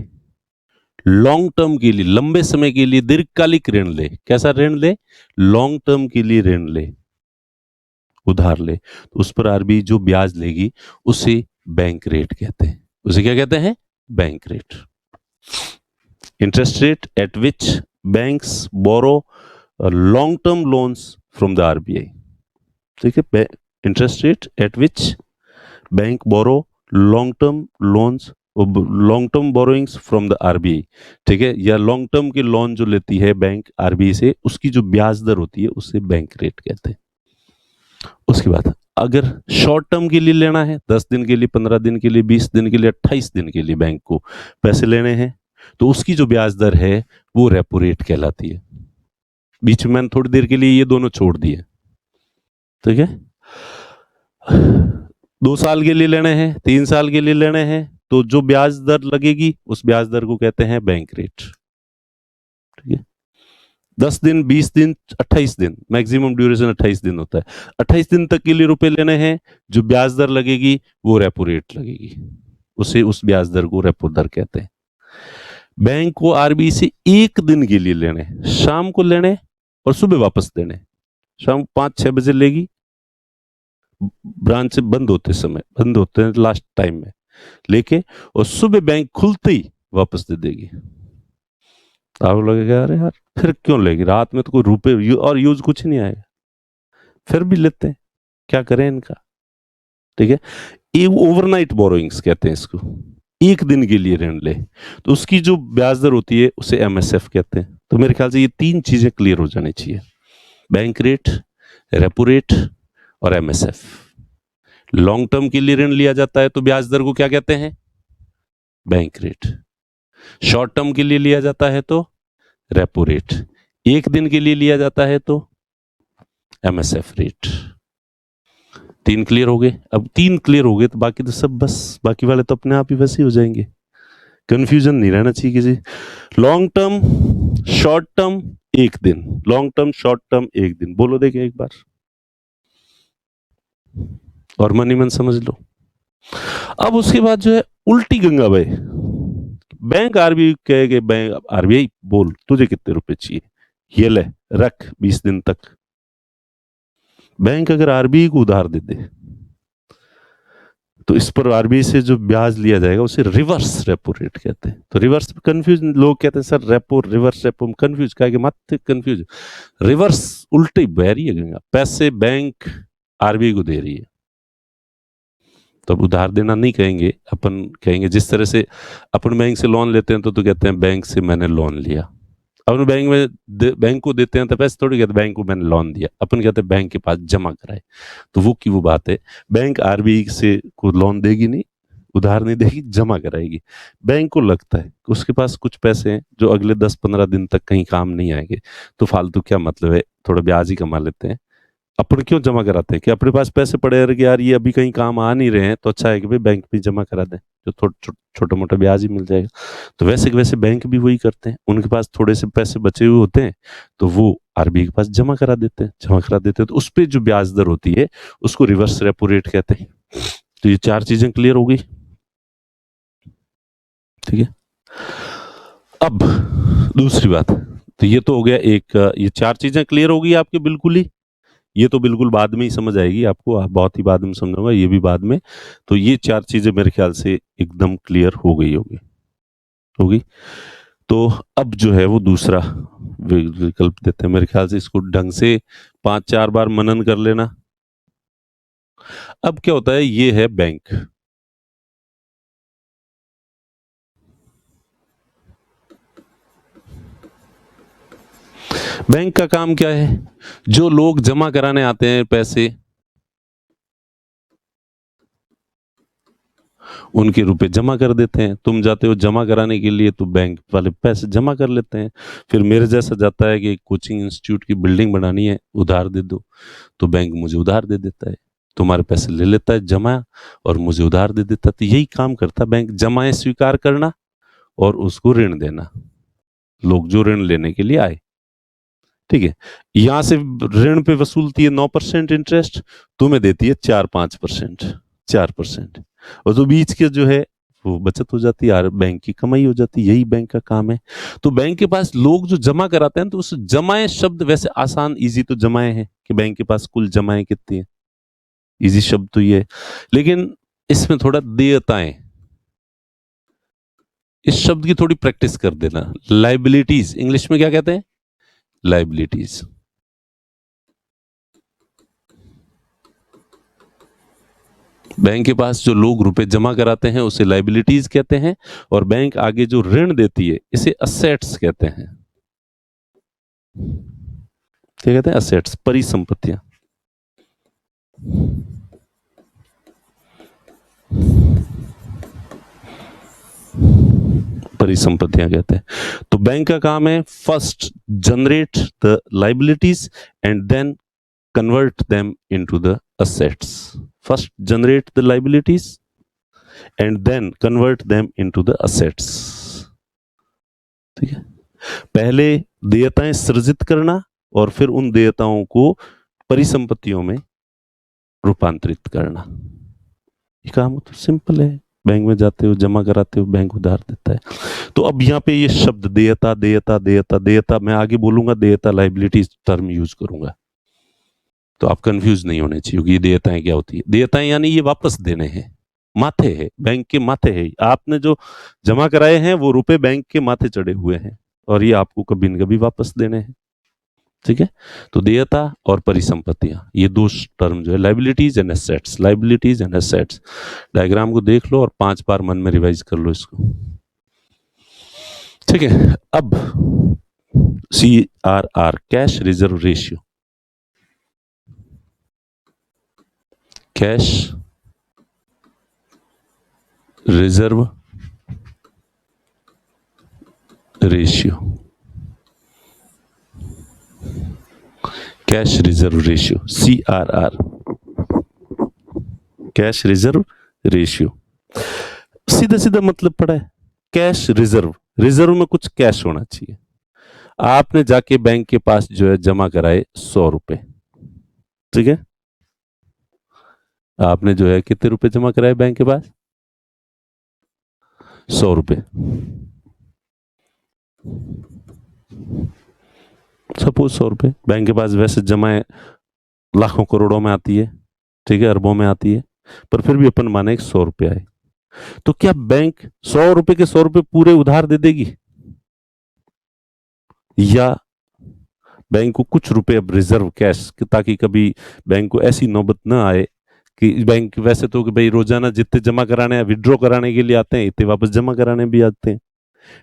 लॉन्ग टर्म के लिए, लंबे समय के लिए दीर्घकालिक ऋण ले, कैसा ऋण ले, लॉन्ग टर्म के लिए ऋण ले, उधार ले, तो उस पर RBI जो ब्याज लेगी उसे बैंक रेट कहते हैं। उसे क्या कहते हैं, bank rate. Interest rate at which banks borrow long term loans from the RBI, ठीक है। Interest rate at which bank borrow long term loans, long term borrowings from the RBI, ठीक है, या लॉन्ग टर्म के loan जो लेती है bank RBI से, उसकी जो ब्याज दर होती है उसे बैंक रेट कहते हैं। उसके बाद अगर शॉर्ट टर्म के लिए लेना है, 10 दिन के लिए, 15 दिन के लिए, 20 दिन के लिए, 28 दिन के लिए बैंक को पैसे लेने हैं, तो उसकी जो ब्याज दर है वो रेपो रेट कहलाती है। बीच में मैंने थोड़ी देर के लिए ये दोनों छोड़ दिए, ठीक है। 2 साल के लिए लेने हैं, 3 साल के लिए लेने हैं, तो जो ब्याज दर लगेगी उस ब्याज दर को कहते हैं बैंक रेट, ठीक है। 10 दिन, 20 दिन, 28 दिन, मैक्सिमम ड्यूरेशन 28 दिन होता है। 28 दिन तक के लिए रुपए लेने हैं, जो ब्याज दर लगेगी वो रेपो रेट लगेगी, उसे उस ब्याज दर को रेपो दर कहते हैं। बैंक को RBI से 1 दिन के लिए लेने, शाम को लेने और सुबह वापस देने। शाम 5-6 बजे लेगी, ब्रांच बंद होते समय, बंद होते हैं लास्ट टाइम में लेके, और सुबह बैंक खुलते ही वापस दे देगी। आप लगेगा अरे यार फिर क्यों लेगी, रात में तो कोई रुपए और यूज कुछ नहीं आएगा, फिर भी लेते हैं, क्या करें इनका, ठीक है। ये ओवरनाइट बोरोइंग्स कहते हैं इसको, 1 दिन के लिए ऋण ले, तो उसकी जो ब्याज दर होती है उसे MSF कहते हैं। तो मेरे ख्याल से ये 3 चीजें क्लियर हो जानी चाहिए, बैंक रेट, रेपो रेट और MSF। लॉन्ग टर्म के लिए ऋण लिया जाता है तो ब्याज दर को क्या कहते हैं, बैंक रेट। शॉर्ट टर्म के लिए लिया जाता है तो रेपो रेट, 1 दिन के लिए लिया जाता है तो MSF रेट। 3 क्लियर हो गए। अब 3 क्लियर हो गए तो बाकी तो सब बस, बाकी वाले तो अपने आप ही वैसे ही हो जाएंगे, कंफ्यूजन नहीं रहना चाहिए किसी। लॉन्ग टर्म, शॉर्ट टर्म, 1 दिन, लॉन्ग टर्म, शॉर्ट टर्म, 1 दिन, बोलो देखें एक बार, और मन ही मन समझ लो। अब उसके बाद जो है उल्टी गंगा बहे, बैंक RBI कहेगा, बैंक RBI बोल तुझे कितने रुपए चाहिए, ये ले रख 20 दिन तक। बैंक अगर RBI को उधार दे दे तो इस पर RBI से जो ब्याज लिया जाएगा उसे रिवर्स रेपो रेट कहते हैं। तो रिवर्स कंफ्यूज, लोग कहते हैं sir repo reverse repo confuse, क्या मत कंफ्यूज, रिवर्स उल्टी बह रही है गंगा, पैसे बैंक RBI को दे रही है। तो अब उधार देना नहीं कहेंगे, अपन कहेंगे जिस तरह से अपन बैंक से लोन लेते हैं तो कहते हैं बैंक से मैंने लोन लिया। अपन बैंक में बैंक को देते हैं तो पैसे थोड़ी कहते बैंक को मैंने लोन दिया, अपन कहते हैं बैंक के पास जमा कराए। तो वो की वो बात है, बैंक RBI से को लोन देगी नहीं, उधार नहीं देगी, जमा कराएगी। बैंक को लगता है कि उसके पास कुछ पैसे हैं जो अगले 10-15 दिन तक कहीं काम नहीं आएंगे, तो फालतू क्या मतलब है, थोड़ा ब्याज ही कमा लेते हैं, अपन क्यों जमा कराते हैं कि अपने पास पैसे पड़े हैं कि यार ये अभी कहीं काम आ नहीं रहे हैं, तो अच्छा है कि भाई बैंक में जमा करा दें, जो छोटा मोटा ब्याज ही मिल जाएगा। तो वैसे के वैसे बैंक भी वही करते हैं, उनके पास थोड़े से पैसे बचे हुए होते हैं तो वो आरबीआई के पास जमा करा देते हैं, तो उस पर जो ब्याज दर होती है उसको रिवर्स रेपो रेट कहते हैं। तो ये चार चीजें क्लियर हो गई, ठीक है। अब दूसरी बात, तो ये तो हो गया एक, ये चार चीजें क्लियर हो गई आपके बिल्कुल ही, ये तो बिल्कुल बाद में ही समझ आएगी आपको, आप बहुत ही बाद में समझूंगा, ये भी बाद में। तो ये चार चीजें मेरे ख्याल से एकदम क्लियर हो गई होगी। तो अब जो है वो दूसरा विकल्प देते हैं, मेरे ख्याल से इसको ढंग से 5-4 बार मनन कर लेना। अब क्या होता है, ये है बैंक। बैंक का काम क्या है, जो लोग जमा कराने आते हैं पैसे, उनके रुपए जमा कर देते हैं। तुम जाते हो जमा कराने के लिए तो बैंक वाले पैसे जमा कर लेते हैं। फिर मेरे जैसा जाता है कि कोचिंग इंस्टीट्यूट की बिल्डिंग बनानी है, उधार दे दो, तो बैंक मुझे उधार दे देता है, तुम्हारे पैसे ले लेता है जमा और मुझे उधार दे देता है। तो यही काम करता है बैंक, जमाएं स्वीकार करना और उसको ऋण देना, लोग जो ऋण लेने के लिए आए, ठीक है। यहां से ऋण पे वसूलती है 9% इंटरेस्ट, तुम्हें देती है 4-5%, 4%, और जो बीच के जो है वो बचत हो जाती है, बैंक की कमाई हो जाती है। यही बैंक का काम है। तो बैंक के पास लोग जो जमा कराते हैं, तो उस जमाएं शब्द वैसे आसान, इजी तो जमाएं है कि बैंक के पास कुल जमाएं कितनी है, इजी शब्द तो ये है। लेकिन इसमें थोड़ा देयताएं, इस शब्द की थोड़ी प्रैक्टिस कर देना। लाइबिलिटीज इंग्लिश में क्या कहते हैं, लाइबिलिटीज। बैंक के पास जो लोग रुपए जमा कराते हैं उसे लाइबिलिटीज कहते हैं, और बैंक आगे जो ऋण देती है इसे असेट्स कहते हैं। क्या कहते हैं, असेट्स, परिसंपत्तियां। परिसंपत्तियां कहते हैं। तो बैंक का काम है first generate the liabilities and then convert them into the assets. First generate the liabilities and then convert them into the assets. ठीक है, पहले देयताएं सृजित करना और फिर उन देयताओं को परिसंपत्तियों में रूपांतरित करना। ये काम तो सिंपल है, बैंक में जाते हो जमा कराते हो, बैंक उधार देता है। तो अब यहाँ पे ये शब्द देयता देयता देयता देयता, मैं आगे बोलूंगा देयता लाइबिलिटी टर्म यूज करूंगा, तो आप कंफ्यूज नहीं होने चाहिए कि ये देयताएं क्या होती है। देयताएं यानी ये वापस देने हैं, माथे है, बैंक के माथे है। आपने जो जमा कराए हैं वो रुपए बैंक के माथे चढ़े हुए हैं और ये आपको कभी न कभी वापस देने हैं, ठीक है। तो देयता और परिसंपत्तियां, ये दो टर्म जो है, liabilities and assets, liabilities and assets. Diagram को देख लो और 5 बार मन में रिवाइज कर लो इसको, ठीक है। अब CRR, cash reserve ratio, cash reserve ratio, cash reserve ratio, CRR, cash reserve ratio. सीधा सीधा मतलब पड़ा है, कैश रिजर्व, रिजर्व में कुछ कैश होना चाहिए। आपने जाके बैंक के पास जो है जमा कराए 100 रुपए, ठीक है। आपने जो है कितने रुपए जमा कराए बैंक के पास, 100 रुपए, सपोज 100 रुपए बैंक के पास वैसे जमा है, लाखों करोड़ों में आती है, ठीक है, अरबों में आती है, पर फिर भी अपन माने 100 रुपए आए। तो क्या बैंक 100 रुपए के 100 रुपए पूरे उधार दे देगी, या बैंक को कुछ रुपए अब रिजर्व कैश, ताकि कभी बैंक को ऐसी नौबत ना आए कि बैंक वैसे तो कि भाई रोजाना जितने जमा कराने हैं, विड्रॉ कराने के लिए आते हैं, इतने वापस जमा कराने भी आते हैं,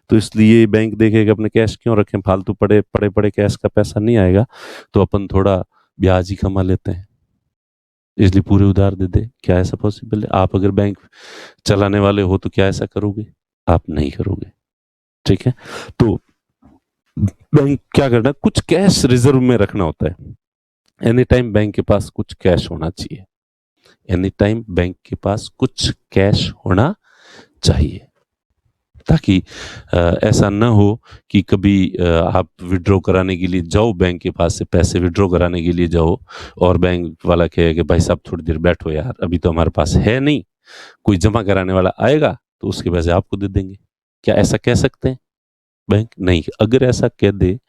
तो इसलिए बैंक देखेगा अपने कैश क्यों रखें, फालतू पड़े पड़े पड़े कैश का पैसा नहीं आएगा, तो अपन थोड़ा ब्याज ही कमा लेते हैं, इसलिए पूरे उधार दे दे। क्या ऐसा पॉसिबल है? आप अगर बैंक चलाने वाले हो तो क्या ऐसा करोगे? आप नहीं करोगे, ठीक है। तो बैंक क्या करना है, कुछ कैश रिजर्व में रखना होता है, एनी टाइम बैंक के पास कुछ कैश होना चाहिए, एनी टाइम बैंक के पास कुछ कैश होना चाहिए, ताकि ऐसा ना हो कि कभी आप विड्रॉ कराने के लिए जाओ, बैंक के पास से पैसे विड्रॉ कराने के लिए जाओ और बैंक वाला कहे कि भाई साहब थोड़ी देर बैठो यार, अभी तो हमारे पास है नहीं, कोई जमा कराने वाला आएगा तो उसके पैसे आपको दे देंगे। क्या ऐसा कह सकते हैं बैंक? नहीं। अगर ऐसा कह दे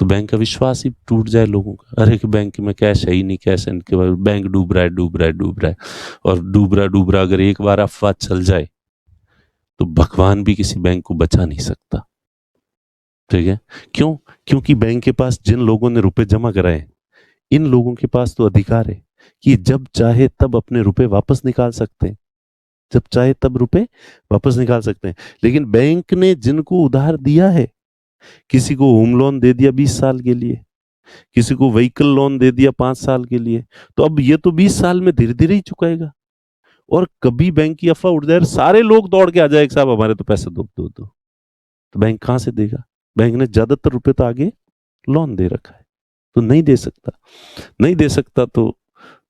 तो बैंक का विश्वास ही टूट जाए लोगों का। अरे कि बैंक में कैश है ही नहीं, कैश है इनके पास, बैंक डूब रहा है, डूब रहा है, डूब रहा है। और डूब रहा अगर एक बार अफवाह चल जाए तो भगवान भी किसी बैंक को बचा नहीं सकता। ठीक है? क्यों? क्योंकि बैंक के पास जिन लोगों ने रुपए जमा कराए, इन लोगों के पास तो अधिकार है कि जब चाहे तब अपने रुपए वापस निकाल सकते हैं, जब चाहे तब रुपए वापस निकाल सकते हैं। लेकिन बैंक ने जिनको उधार दिया है, किसी को होम लोन दे दिया 20 साल के लिए, किसी को व्हीकल लोन दे दिया 5 साल के लिए, तो अब ये तो 20 साल में धीरे धीरे ही चुकाएगा। और कभी बैंक की अफवाह उड़ जाए, सारे लोग दौड़ के आ जाए साहब हमारे तो पैसे दो दो दो, तो बैंक कहां से देगा? बैंक ने ज्यादातर रुपए तो आगे लोन दे रखा है, तो नहीं दे सकता। नहीं दे सकता तो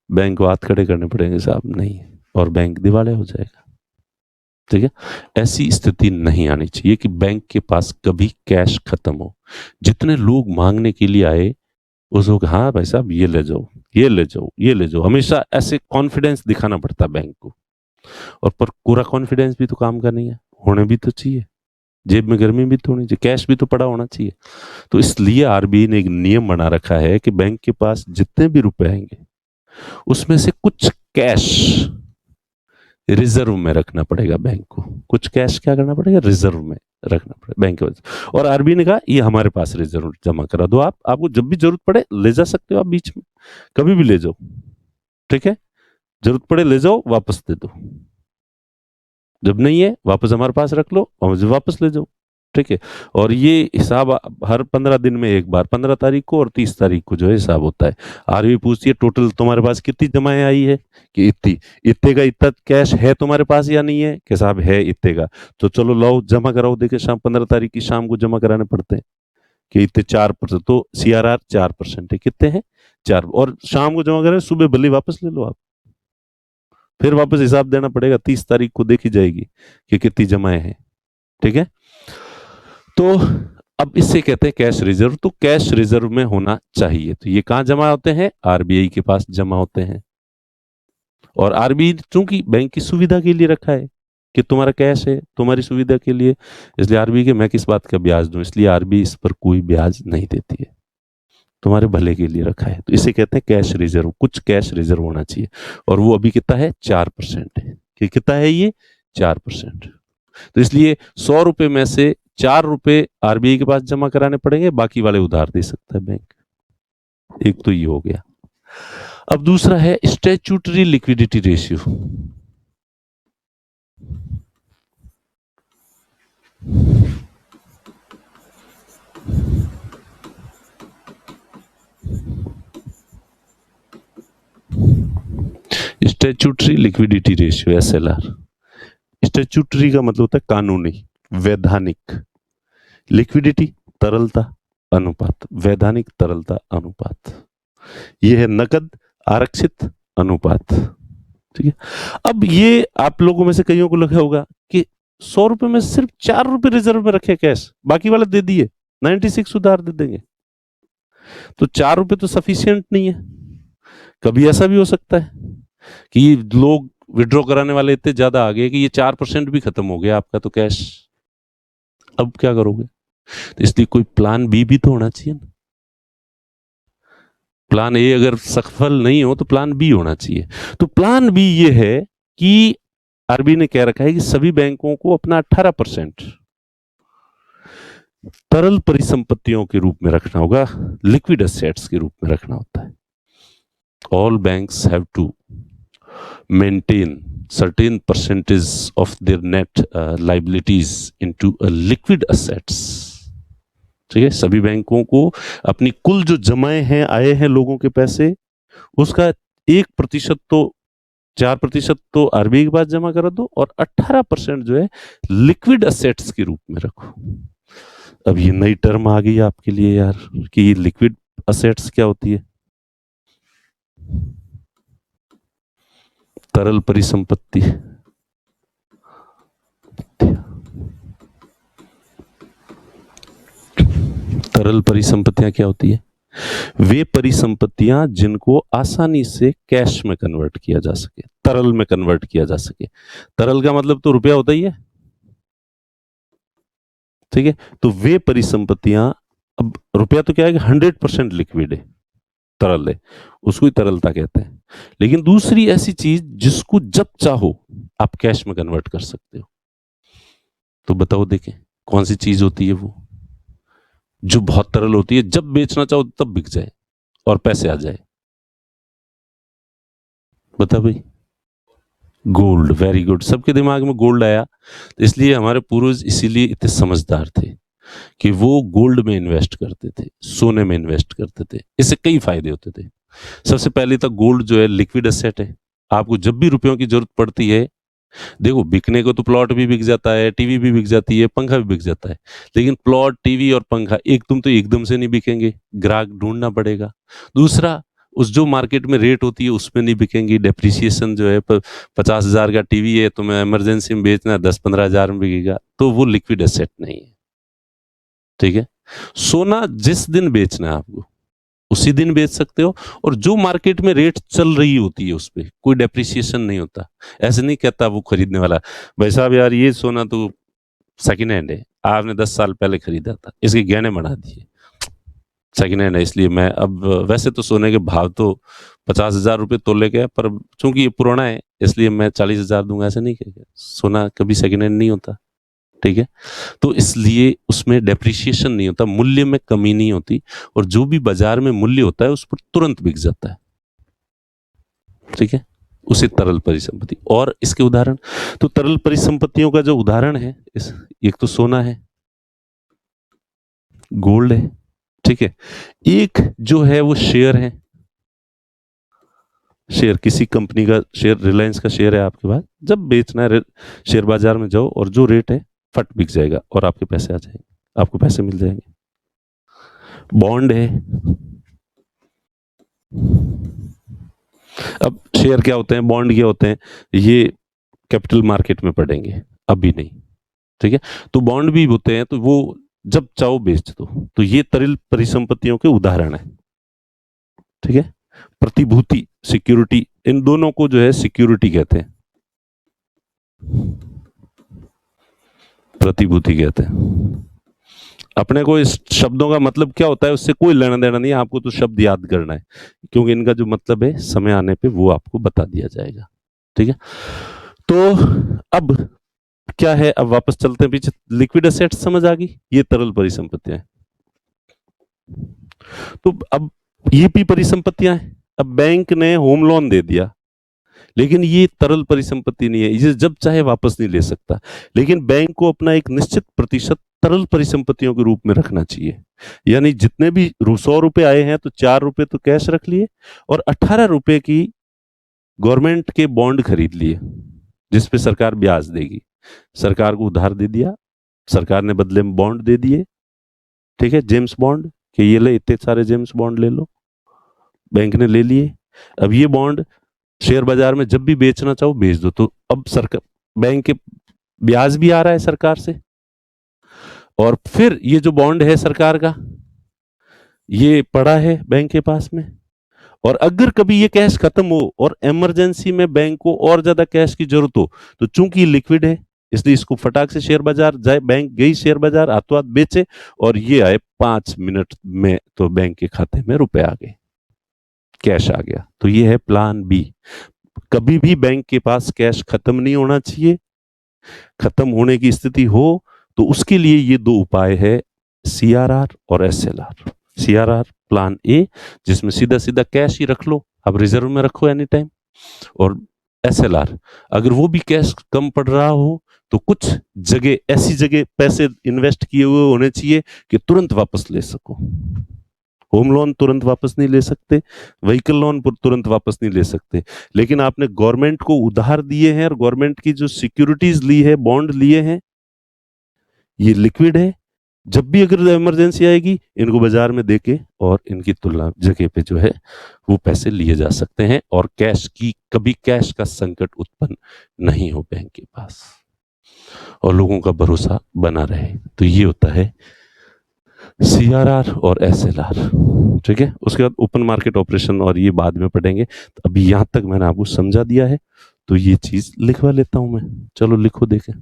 बैंक को हाथ खड़े करने पड़ेंगे साहब, नहीं, और बैंक दिवालिया हो जाएगा। ठीक है? ऐसी स्थिति नहीं आनी चाहिए कि बैंक के पास कभी कैश खत्म हो। जितने लोग मांगने के लिए आए उसको हाँ भाई साहब ये ले जाओ, ये ले जाओ, ये ले जाओ, हमेशा ऐसे कॉन्फिडेंस दिखाना पड़ता है बैंक को। और पर पूरा कॉन्फिडेंस भी तो काम का नहीं है, होने भी तो चाहिए, जेब में गर्मी भी तो होनी चाहिए, कैश भी तो पड़ा होना चाहिए। तो इसलिए आरबीआई ने एक नियम बना रखा है कि बैंक के पास जितने भी रुपए आएंगे उसमें से कुछ कैश रिजर्व में रखना पड़ेगा बैंक को। कुछ कैश क्या करना पड़ेगा? रिजर्व में रखना पड़ेगा बैंक के पास। और आरबीआई ने कहा ये हमारे पास रिजर्व जमा करा दो, आप, आपको जब भी जरूरत पड़े ले जा सकते हो, आप बीच में कभी भी ले जाओ। ठीक है? जरूरत पड़े ले जाओ, वापस दे दो, जब नहीं है वापस हमारे पास रख लो और मुझे वापस ले जाओ। ठीक है? और ये हिसाब हर 15 दिन में एक बार, 15 तारीख को और 30 तारीख को जो है हिसाब होता है। आरबीआई पूछती है टोटल तुम्हारे पास कितनी जमाएं आई है, कि इतनी, इतने का इतना कैश है तुम्हारे पास या नहीं है, कि साहब है इतने का, तो चलो लाओ जमा कराओ। देखे शाम 15 तारीख की शाम को जमा कराने पड़ते हैं कि इतने 4%, तो सीआरआर 4% है, कितने हैं 4, और शाम को जमा करें, सुबह भले वापस ले लो आप, फिर वापस हिसाब देना पड़ेगा, 30 तारीख को देखी जाएगी कि कितनी जमाएं हैं। ठीक है? तो अब इससे कहते हैं कैश रिजर्व। तो कैश रिजर्व में होना चाहिए। तो ये कहां जमा होते हैं? आरबीआई के पास जमा होते हैं। और आरबीआई चूंकि बैंक की सुविधा के लिए रखा है कि तुम्हारा कैश है तुम्हारी सुविधा के लिए, इसलिए आरबीआई के मैं किस बात का ब्याज दूं, इसलिए आरबीआई इस पर कोई ब्याज नहीं देती है, तुम्हारे भले के लिए रखा है। तो इसे कहते हैं कैश रिजर्व। कुछ कैश रिजर्व होना चाहिए, और वो अभी कितना है? 4% है। कि कितना है ये? 4%। तो इसलिए 100 रुपए में से 4 रुपए आरबीआई के पास जमा कराने पड़ेंगे, बाकी वाले उधार दे सकता है बैंक। एक तो ये हो गया। अब दूसरा है statutory liquidity ratio. Statutory liquidity ratio, SLR. Statutory का मतलब होता है कानूनी, वैधानिक। लिक्विडिटी तरलता अनुपात, वैधानिक तरलता अनुपात। यह है नकद आरक्षित अनुपात। ठीक है? अब ये आप लोगों में से कईयों को लगा होगा कि 100 रुपए में सिर्फ 4 रुपए रिजर्व में रखे कैश, बाकी वाले दे दिए, 96 उधार दे देंगे, तो 4 रुपए तो सफिशिएंट नहीं है। कभी ऐसा भी हो सकता है कि लोग विड्रॉ कराने वाले इतने ज्यादा आ गए कि ये 4% भी खत्म हो गया आपका तो कैश, अब क्या करोगे? तो इसलिए कोई प्लान बी भी तो होना चाहिए ना। प्लान ए अगर सफल नहीं हो तो प्लान बी होना चाहिए। तो प्लान बी ये है कि आरबीआई ने कह रखा है कि सभी बैंकों को अपना 18% तरल परिसंपत्तियों के रूप में रखना होगा, लिक्विड एसेट्स के रूप में रखना होता है। All banks have to maintain certain percentage of their net liabilities into a liquid assets। ठीक है? सभी बैंकों को अपनी कुल जो जमाए हैं, आए हैं लोगों के पैसे, उसका 1% तो 4% तो आरबीआई के पास जमा करा दो, और 18% जो है लिक्विड असेट्स के रूप में रखो। अब ये नई टर्म आ गई आपके लिए यार कि लिक्विड असेट्स क्या होती है। तरल परिसंपत्ति, तरल परिसंपत्तियां क्या होती है? वे परिसंपत्तियां जिनको आसानी से कैश में कन्वर्ट किया जा सके, तरल में कन्वर्ट किया जा सके। तरल का मतलब तो रुपया होता ही है, ठीक है। तो वे परिसंपत्तियां, अब रुपया तो क्या है कि 100% लिक्विड है, तरल है, उसको ही तरलता कहते हैं। लेकिन दूसरी ऐसी चीज जिसको जब चाहो आप कैश में कन्वर्ट कर सकते हो, तो बताओ देखें कौन सी चीज होती है वो, जो बहुत तरल होती है, जब बेचना चाहो तब बिक जाए और पैसे आ जाए। बता भाई। गोल्ड, वेरी गुड, सबके दिमाग में गोल्ड आया, तो इसलिए हमारे पूर्वज इसीलिए इतने समझदार थे कि वो गोल्ड में इन्वेस्ट करते थे, सोने में इन्वेस्ट करते थे। इससे कई फायदे होते थे। सबसे पहले तो गोल्ड जो है लिक्विड एसेट है, आपको जब भी रुपयों की जरूरत पड़ती है, देखो बिकने को तो प्लॉट भी बिक जाता है, टीवी भी बिक जाती है, पंखा भी बिक जाता है, लेकिन प्लॉट, टीवी और पंखा एक तुम तो एकदम से नहीं बिकेंगे, ग्राहक ढूंढना पड़ेगा। दूसरा, उस जो मार्केट में रेट होती है उसमें नहीं बिकेंगी, डेप्रिसिएशन जो है 50,000 का टीवी है, तुम्हें इमरजेंसी में बेचना है 10-15,000 में बिकेगा, तो वो लिक्विड एसेट नहीं है, ठीक है। सोना जिस दिन बेचना है आपको उसी दिन बेच सकते हो, और जो मार्केट में रेट चल रही होती है उस पर कोई डेप्रिसिएशन नहीं होता। ऐसे नहीं कहता वो खरीदने वाला, भाई साहब यार ये सोना तो सेकेंड हैंड है, आपने 10 साल पहले खरीदा था, इसके गहने बढ़ा दिए, सेकेंड हैंड है इसलिए मैं अब, वैसे तो सोने के भाव तो 50,000 रुपये तोले के, पर चूंकि ये पुराना है इसलिए मैं 40,000 दूंगा, ऐसे नहीं कहेगा। सोना कभी सेकेंड हैंड नहीं होता, ठीक है। तो इसलिए उसमें डेप्रिसिएशन नहीं होता, मूल्य में कमी नहीं होती, और जो भी बाजार में मूल्य होता है उस पर तुरंत बिक जाता है, ठीक है। उसे तरल परिसंपत्ति। और इसके उदाहरण, तो तरल परिसंपत्तियों का जो उदाहरण है एक तो सोना है, गोल्ड है, ठीक है। एक जो है वो शेयर है, शेयर किसी कंपनी का शेयर, रिलायंस का शेयर है आपके पास, जब बेचना है शेयर बाजार में जाओ और जो रेट है फट बिक जाएगा और आपके पैसे आ जाएंगे, आपको पैसे मिल जाएंगे। बॉन्ड है, अब शेयर क्या होते हैं, बॉन्ड क्या होते हैं, ये कैपिटल मार्केट में पड़ेंगे, अभी नहीं, ठीक है। तो बॉन्ड भी होते हैं, तो वो जब चाहो बेच दो, तो ये तरल परिसंपत्तियों के उदाहरण है, ठीक है। प्रतिभूति, सिक्योरिटी, इन दोनों को जो है सिक्योरिटी कहते हैं, प्रतिभूति कहते हैं। अपने को इस शब्दों का मतलब क्या होता है उससे कोई लेना देना नहीं है, आपको तो शब्द याद करना है, क्योंकि इनका जो मतलब है समय आने पे वो आपको बता दिया जाएगा, ठीक है। तो अब क्या है, अब वापस चलते हैं पीछे, लिक्विड एसेट समझ आ गई, ये तरल परिसंपत्तियां हैं। तो अब ये भी परिसंपत्तियां हैं। अब बैंक ने होम लोन दे दिया, लेकिन ये तरल परिसंपत्ति नहीं है, इसे जब चाहे वापस नहीं ले सकता, लेकिन बैंक को अपना एक निश्चित प्रतिशत तरल परिसंपत्तियों के रूप में रखना चाहिए। यानी जितने भी 100 रुपए आए हैं तो 4 रुपए तो कैश रख लिए और 18 रुपए की गवर्नमेंट के बॉन्ड खरीद लिए, जिसपे सरकार ब्याज देगी। सरकार को उधार दे दिया, सरकार ने बदले में बॉन्ड दे दिए, ठीक है, जेम्स बॉन्ड, कि ये ले इतने सारे जेम्स बॉन्ड ले लो, बैंक ने ले लिए। अब ये बॉन्ड शेयर बाजार में जब भी बेचना चाहो बेच दो, तो अब सरकार, बैंक के ब्याज भी आ रहा है सरकार से, और फिर ये जो बॉन्ड है सरकार का ये पड़ा है बैंक के पास में, और अगर कभी ये कैश खत्म हो और इमरजेंसी में बैंक को और ज्यादा कैश की जरूरत हो, तो चूंकि लिक्विड है इसलिए इसको फटाक से शेयर बाजार जाए, बैंक गई शेयर बाजार, हाथों हाथ बेचे और ये आए 5 मिनट में, तो बैंक के खाते में रुपए आ गए, कैश आ गया। तो ये है प्लान बी। कभी भी बैंक के पास कैश खत्म नहीं होना चाहिए, खत्म होने की स्थिति हो तो उसके लिए ये दो उपाय है, सीआरआर और एसएलआर। सीआरआर प्लान ए, जिसमें सीधा सीधा कैश ही रख लो, अब रिजर्व में रखो एनी टाइम, और एसएलआर, अगर वो भी कैश कम पड़ रहा हो तो कुछ जगह, ऐसी जगह पैसे इन्वेस्ट किए हुए होने चाहिए कि तुरंत वापस ले सको। होम लोन तुरंत वापस नहीं ले सकते, व्हीकल लोन तुरंत वापस नहीं ले सकते, लेकिन आपने गवर्नमेंट को उधार दिए हैं और गवर्नमेंट की जो सिक्योरिटीज ली है, बॉन्ड लिए हैं, ये लिक्विड है, जब भी अगर इमरजेंसी आएगी इनको बाजार में देके और इनकी तुलना जगह पे जो है वो पैसे लिए जा सकते हैं, और कभी कैश का संकट उत्पन्न नहीं हो बैंक के पास, और लोगों का भरोसा बना रहे। तो ये होता है CRR और SLR। ठीक है, उसके बाद ओपन मार्केट ऑपरेशन और ये बाद में पढ़ेंगे। तो अभी यहां तक मैंने आपको समझा दिया है, तो ये चीज लिखवा लेता हूं मैं। चलो लिखो, देखें,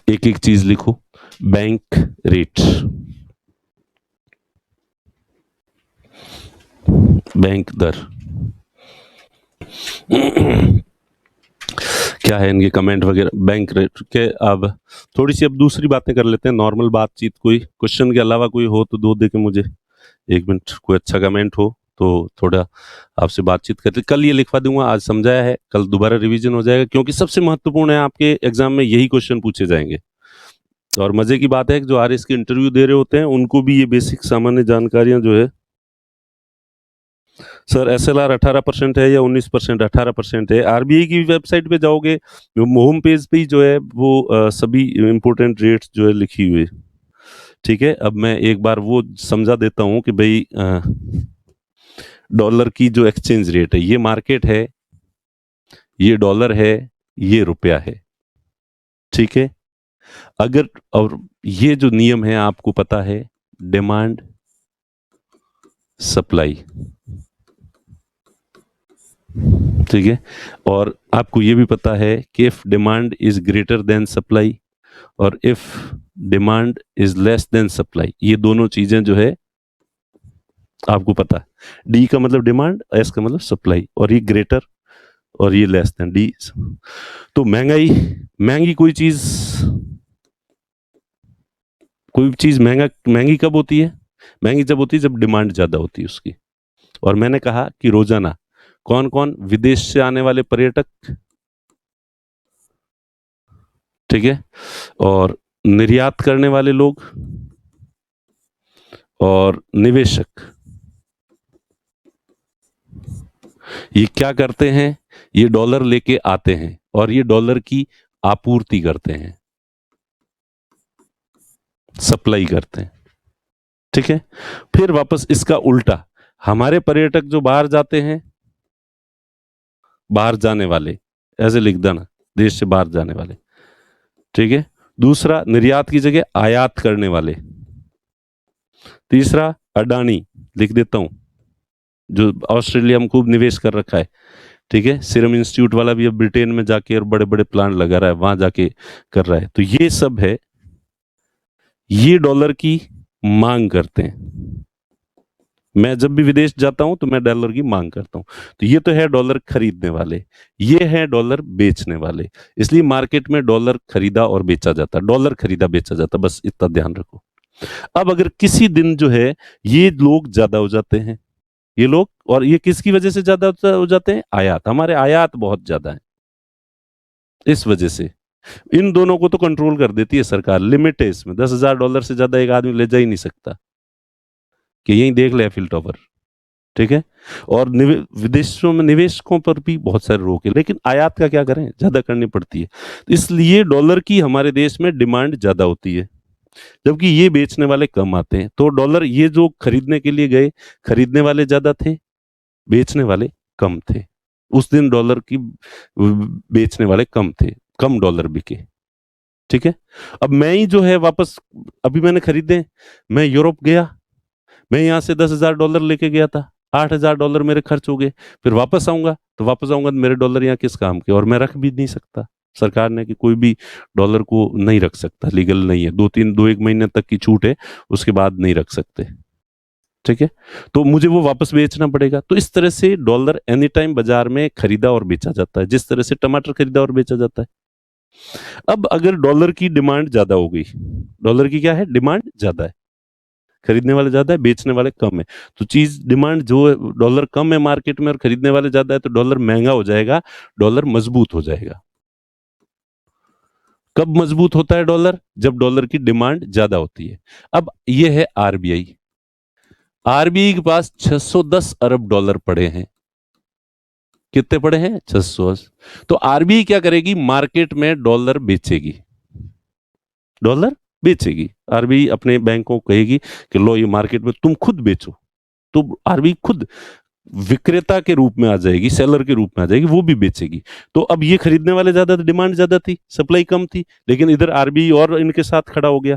एक एक चीज लिखो। बैंक रेट, बैंक दर क्या है, इनके कमेंट वगैरह बैंक रेट के। अब थोड़ी सी अब दूसरी बातें कर लेते हैं, नॉर्मल बातचीत। कोई क्वेश्चन के अलावा कोई हो तो दो दे के मुझे, 1 मिनट। कोई अच्छा कमेंट हो तो थोड़ा आपसे बातचीत करते। कल ये लिखवा दूंगा, आज समझाया है, कल दोबारा रिवीजन हो जाएगा, क्योंकि सबसे महत्वपूर्ण है, आपके एग्जाम में यही क्वेश्चन पूछे जाएंगे। और मजे की बात है कि जो RS के इंटरव्यू दे रहे होते हैं उनको भी ये बेसिक सामान्य जानकारियां जो है, सर SLR 18% है या 19%? 18% है। RBI की वेबसाइट पे जाओगे, होम पेज पे ही जो है वो सभी इंपोर्टेंट रेट्स जो है लिखी हुई। ठीक है, अब मैं एक बार वो समझा देता हूं कि भाई डॉलर की जो एक्सचेंज रेट है, ये मार्केट है, ये डॉलर है, ये रुपया है। ठीक है, अगर, और ये जो नियम है आपको पता है, डिमांड सप्लाई। ठीक है, और आपको ये भी पता है कि if demand is greater than supply और if demand is less than supply, ये दोनों चीजें जो है आपको पता है। डी का मतलब डिमांड, एस का मतलब सप्लाई, और ये ग्रेटर और ये लेस देन डी। तो महंगी कोई चीज महंगी कब होती है? महंगी जब होती है जब डिमांड ज्यादा होती है उसकी। और मैंने कहा कि रोजाना कौन कौन, विदेश से आने वाले पर्यटक, ठीक है, और निर्यात करने वाले लोग और निवेशक, ये क्या करते हैं? ये डॉलर लेके आते हैं और ये डॉलर की आपूर्ति करते हैं, सप्लाई करते हैं। ठीक है, फिर वापस इसका उल्टा, हमारे पर्यटक जो बाहर जाते हैं, बाहर जाने वाले, ऐसे लिख देना, देश से बाहर जाने वाले। ठीक है, दूसरा निर्यात की जगह आयात करने वाले। तीसरा अडानी, लिख देता हूं, जो ऑस्ट्रेलिया में खूब निवेश कर रखा है। ठीक है, सीरम इंस्टीट्यूट वाला भी अब ब्रिटेन में जाके और बड़े बड़े प्लांट लगा रहा है, वहां जाके कर रहा है। तो ये सब है, ये डॉलर की मांग करते हैं। मैं जब भी विदेश जाता हूं तो मैं डॉलर की मांग करता हूं। तो ये तो है डॉलर खरीदने वाले, ये है डॉलर बेचने वाले। इसलिए मार्केट में डॉलर खरीदा और बेचा जाता, डॉलर खरीदा बेचा जाता, बस इतना ध्यान रखो। अब अगर किसी दिन जो है ये लोग ज्यादा हो जाते हैं, ये लोग, और ये किसकी वजह से ज्यादा हो जाते हैं? आयात, हमारे आयात बहुत ज्यादा है, इस वजह से। इन दोनों को तो कंट्रोल कर देती है सरकार, लिमिट है इसमें, $10,000 से ज्यादा एक आदमी ले जा ही नहीं सकता, कि यही देख ले एफिल टॉवर। ठीक है, और विदेशों में निवेशकों पर भी बहुत सारे रोक है, लेकिन आयात का क्या करें, ज्यादा करनी पड़ती है। तो इसलिए डॉलर की हमारे देश में डिमांड ज्यादा होती है, जबकि ये बेचने वाले कम आते हैं। तो डॉलर, ये जो खरीदने के लिए गए, खरीदने वाले ज्यादा थे, बेचने वाले कम थे। उस दिन डॉलर की बेचने वाले कम थे, कम डॉलर बिके। ठीक है, अब मैं ही जो है वापस, अभी मैंने खरीदे, मैं यूरोप गया, मैं यहां से $10,000 लेके गया था, $8,000 मेरे खर्च हो गए। फिर वापस आऊंगा तो मेरे डॉलर यहाँ किस काम के? और मैं रख भी नहीं सकता, सरकार ने कि कोई भी डॉलर को नहीं रख सकता, लीगल नहीं है, 1 महीने तक की छूट है, उसके बाद नहीं रख सकते। ठीक है, तो मुझे वो वापस बेचना पड़ेगा। तो इस तरह से डॉलर एनी टाइम बाजार में खरीदा और बेचा जाता है, जिस तरह से टमाटर खरीदा और बेचा जाता है। अब अगर डॉलर की डिमांड ज्यादा हो गई, डॉलर की क्या है, डिमांड ज्यादा है, खरीदने वाले ज्यादा है, बेचने वाले कम है, तो चीज डिमांड जो है, डॉलर कम है मार्केट में और खरीदने वाले ज्यादा है, तो डॉलर महंगा हो जाएगा, डॉलर मजबूत हो जाएगा। कब मजबूत होता है डॉलर? जब डॉलर की डिमांड ज्यादा होती है। अब ये है RBI, RBI के पास 610 अरब डॉलर पड़े हैं। कितने पड़े हैं? 600। तो RBI क्या करेगी? मार्केट में डॉलर बेचेगी, डॉलर बेचेगी। आरबीआई अपने बैंकों को कहेगी कि लो ये मार्केट में तुम खुद बेचो, तो आरबीआई खुद विक्रेता के रूप में आ जाएगी, सेलर के रूप में आ जाएगी, वो भी बेचेगी। तो अब ये खरीदने वाले ज्यादा थे, डिमांड ज्यादा थी, सप्लाई कम थी, लेकिन इधर आरबीआई और इनके साथ खड़ा हो गया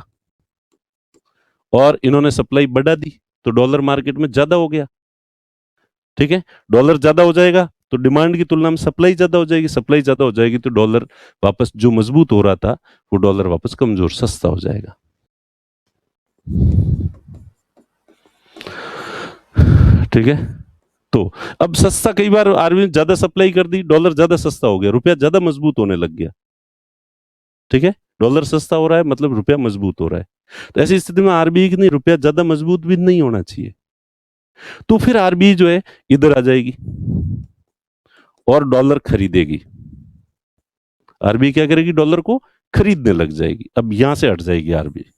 और इन्होंने सप्लाई बढ़ा दी, तो डॉलर मार्केट में ज्यादा हो गया। ठीक है, डॉलर ज्यादा हो जाएगा तो डिमांड की तुलना में सप्लाई ज्यादा हो जाएगी, सप्लाई ज्यादा हो जाएगी तो डॉलर वापस जो मजबूत हो रहा था वो डॉलर वापस कमजोर, सस्ता हो जाएगा। ठीक है, तो अब सस्ता, कई बार आरबीआई ज्यादा सप्लाई कर दी, डॉलर ज्यादा सस्ता हो गया, रुपया ज्यादा मजबूत होने लग गया। ठीक है, डॉलर सस्ता हो रहा है मतलब रुपया मजबूत हो रहा है। तो ऐसी स्थिति में आरबीआई की नहीं, रुपया ज्यादा मजबूत भी नहीं होना चाहिए, तो फिर आरबीआई जो है इधर आ जाएगी और डॉलर खरीदेगी। आरबीआई क्या करेगी, डॉलर को खरीदने लग जाएगी। अब यहां से हट जाएगी आरबीआई।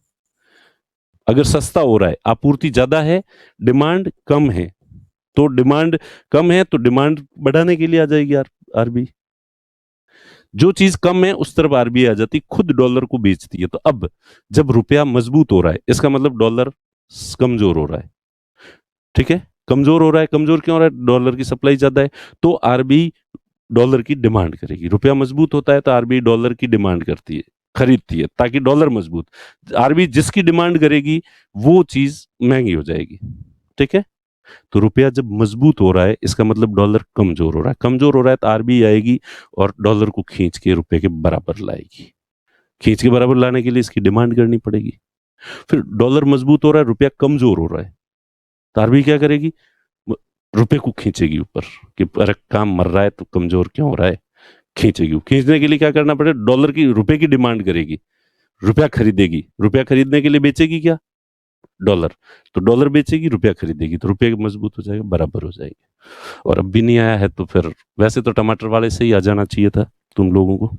अगर सस्ता हो रहा है, आपूर्ति ज्यादा है, डिमांड कम है, तो डिमांड कम है तो डिमांड बढ़ाने के लिए आ जाएगी आरबीआई। जो चीज कम है उस तरफ आरबीआई आ जाती, खुद डॉलर को बेचती है। तो अब जब रुपया मजबूत हो रहा है, इसका मतलब डॉलर कमजोर हो रहा है। ठीक है, कमजोर हो रहा है, कमजोर क्यों हो रहा है, डॉलर की सप्लाई ज्यादा है, तो आरबीआई डॉलर की डिमांड करेगी। रुपया मजबूत होता है तो आरबीआई डॉलर की डिमांड करती है, खरीदती है, ताकि डॉलर मजबूत। आरबीआई जिसकी डिमांड करेगी वो चीज महंगी हो जाएगी। ठीक है, तो रुपया जब मजबूत हो रहा है इसका मतलब डॉलर कमजोर हो रहा है, कमजोर हो रहा है तो आरबीआई आएगी और डॉलर को खींच के रुपए के बराबर लाएगी। खींच के बराबर लाने के लिए इसकी डिमांड करनी पड़ेगी। फिर डॉलर मजबूत हो रहा है, रुपया कमजोर हो रहा है, तो आरबीआई क्या करेगी, रुपए को खींचेगी ऊपर कि अरे काम मर रहा है तो कमजोर क्यों हो रहा है, खींचेगी। खींचने के लिए क्या करना पड़ेगा, डॉलर की, रुपए की डिमांड करेगी, रुपया खरीदेगी। रुपया खरीदने के लिए बेचेगी क्या, डॉलर, तो डॉलर बेचेगी, रुपया खरीदेगी, तो रुपया मजबूत हो जाएगा, बराबर हो जाएगी। और अब भी नहीं आया है तो फिर वैसे तो टमाटर वाले से ही आ जाना चाहिए था तुम लोगों को।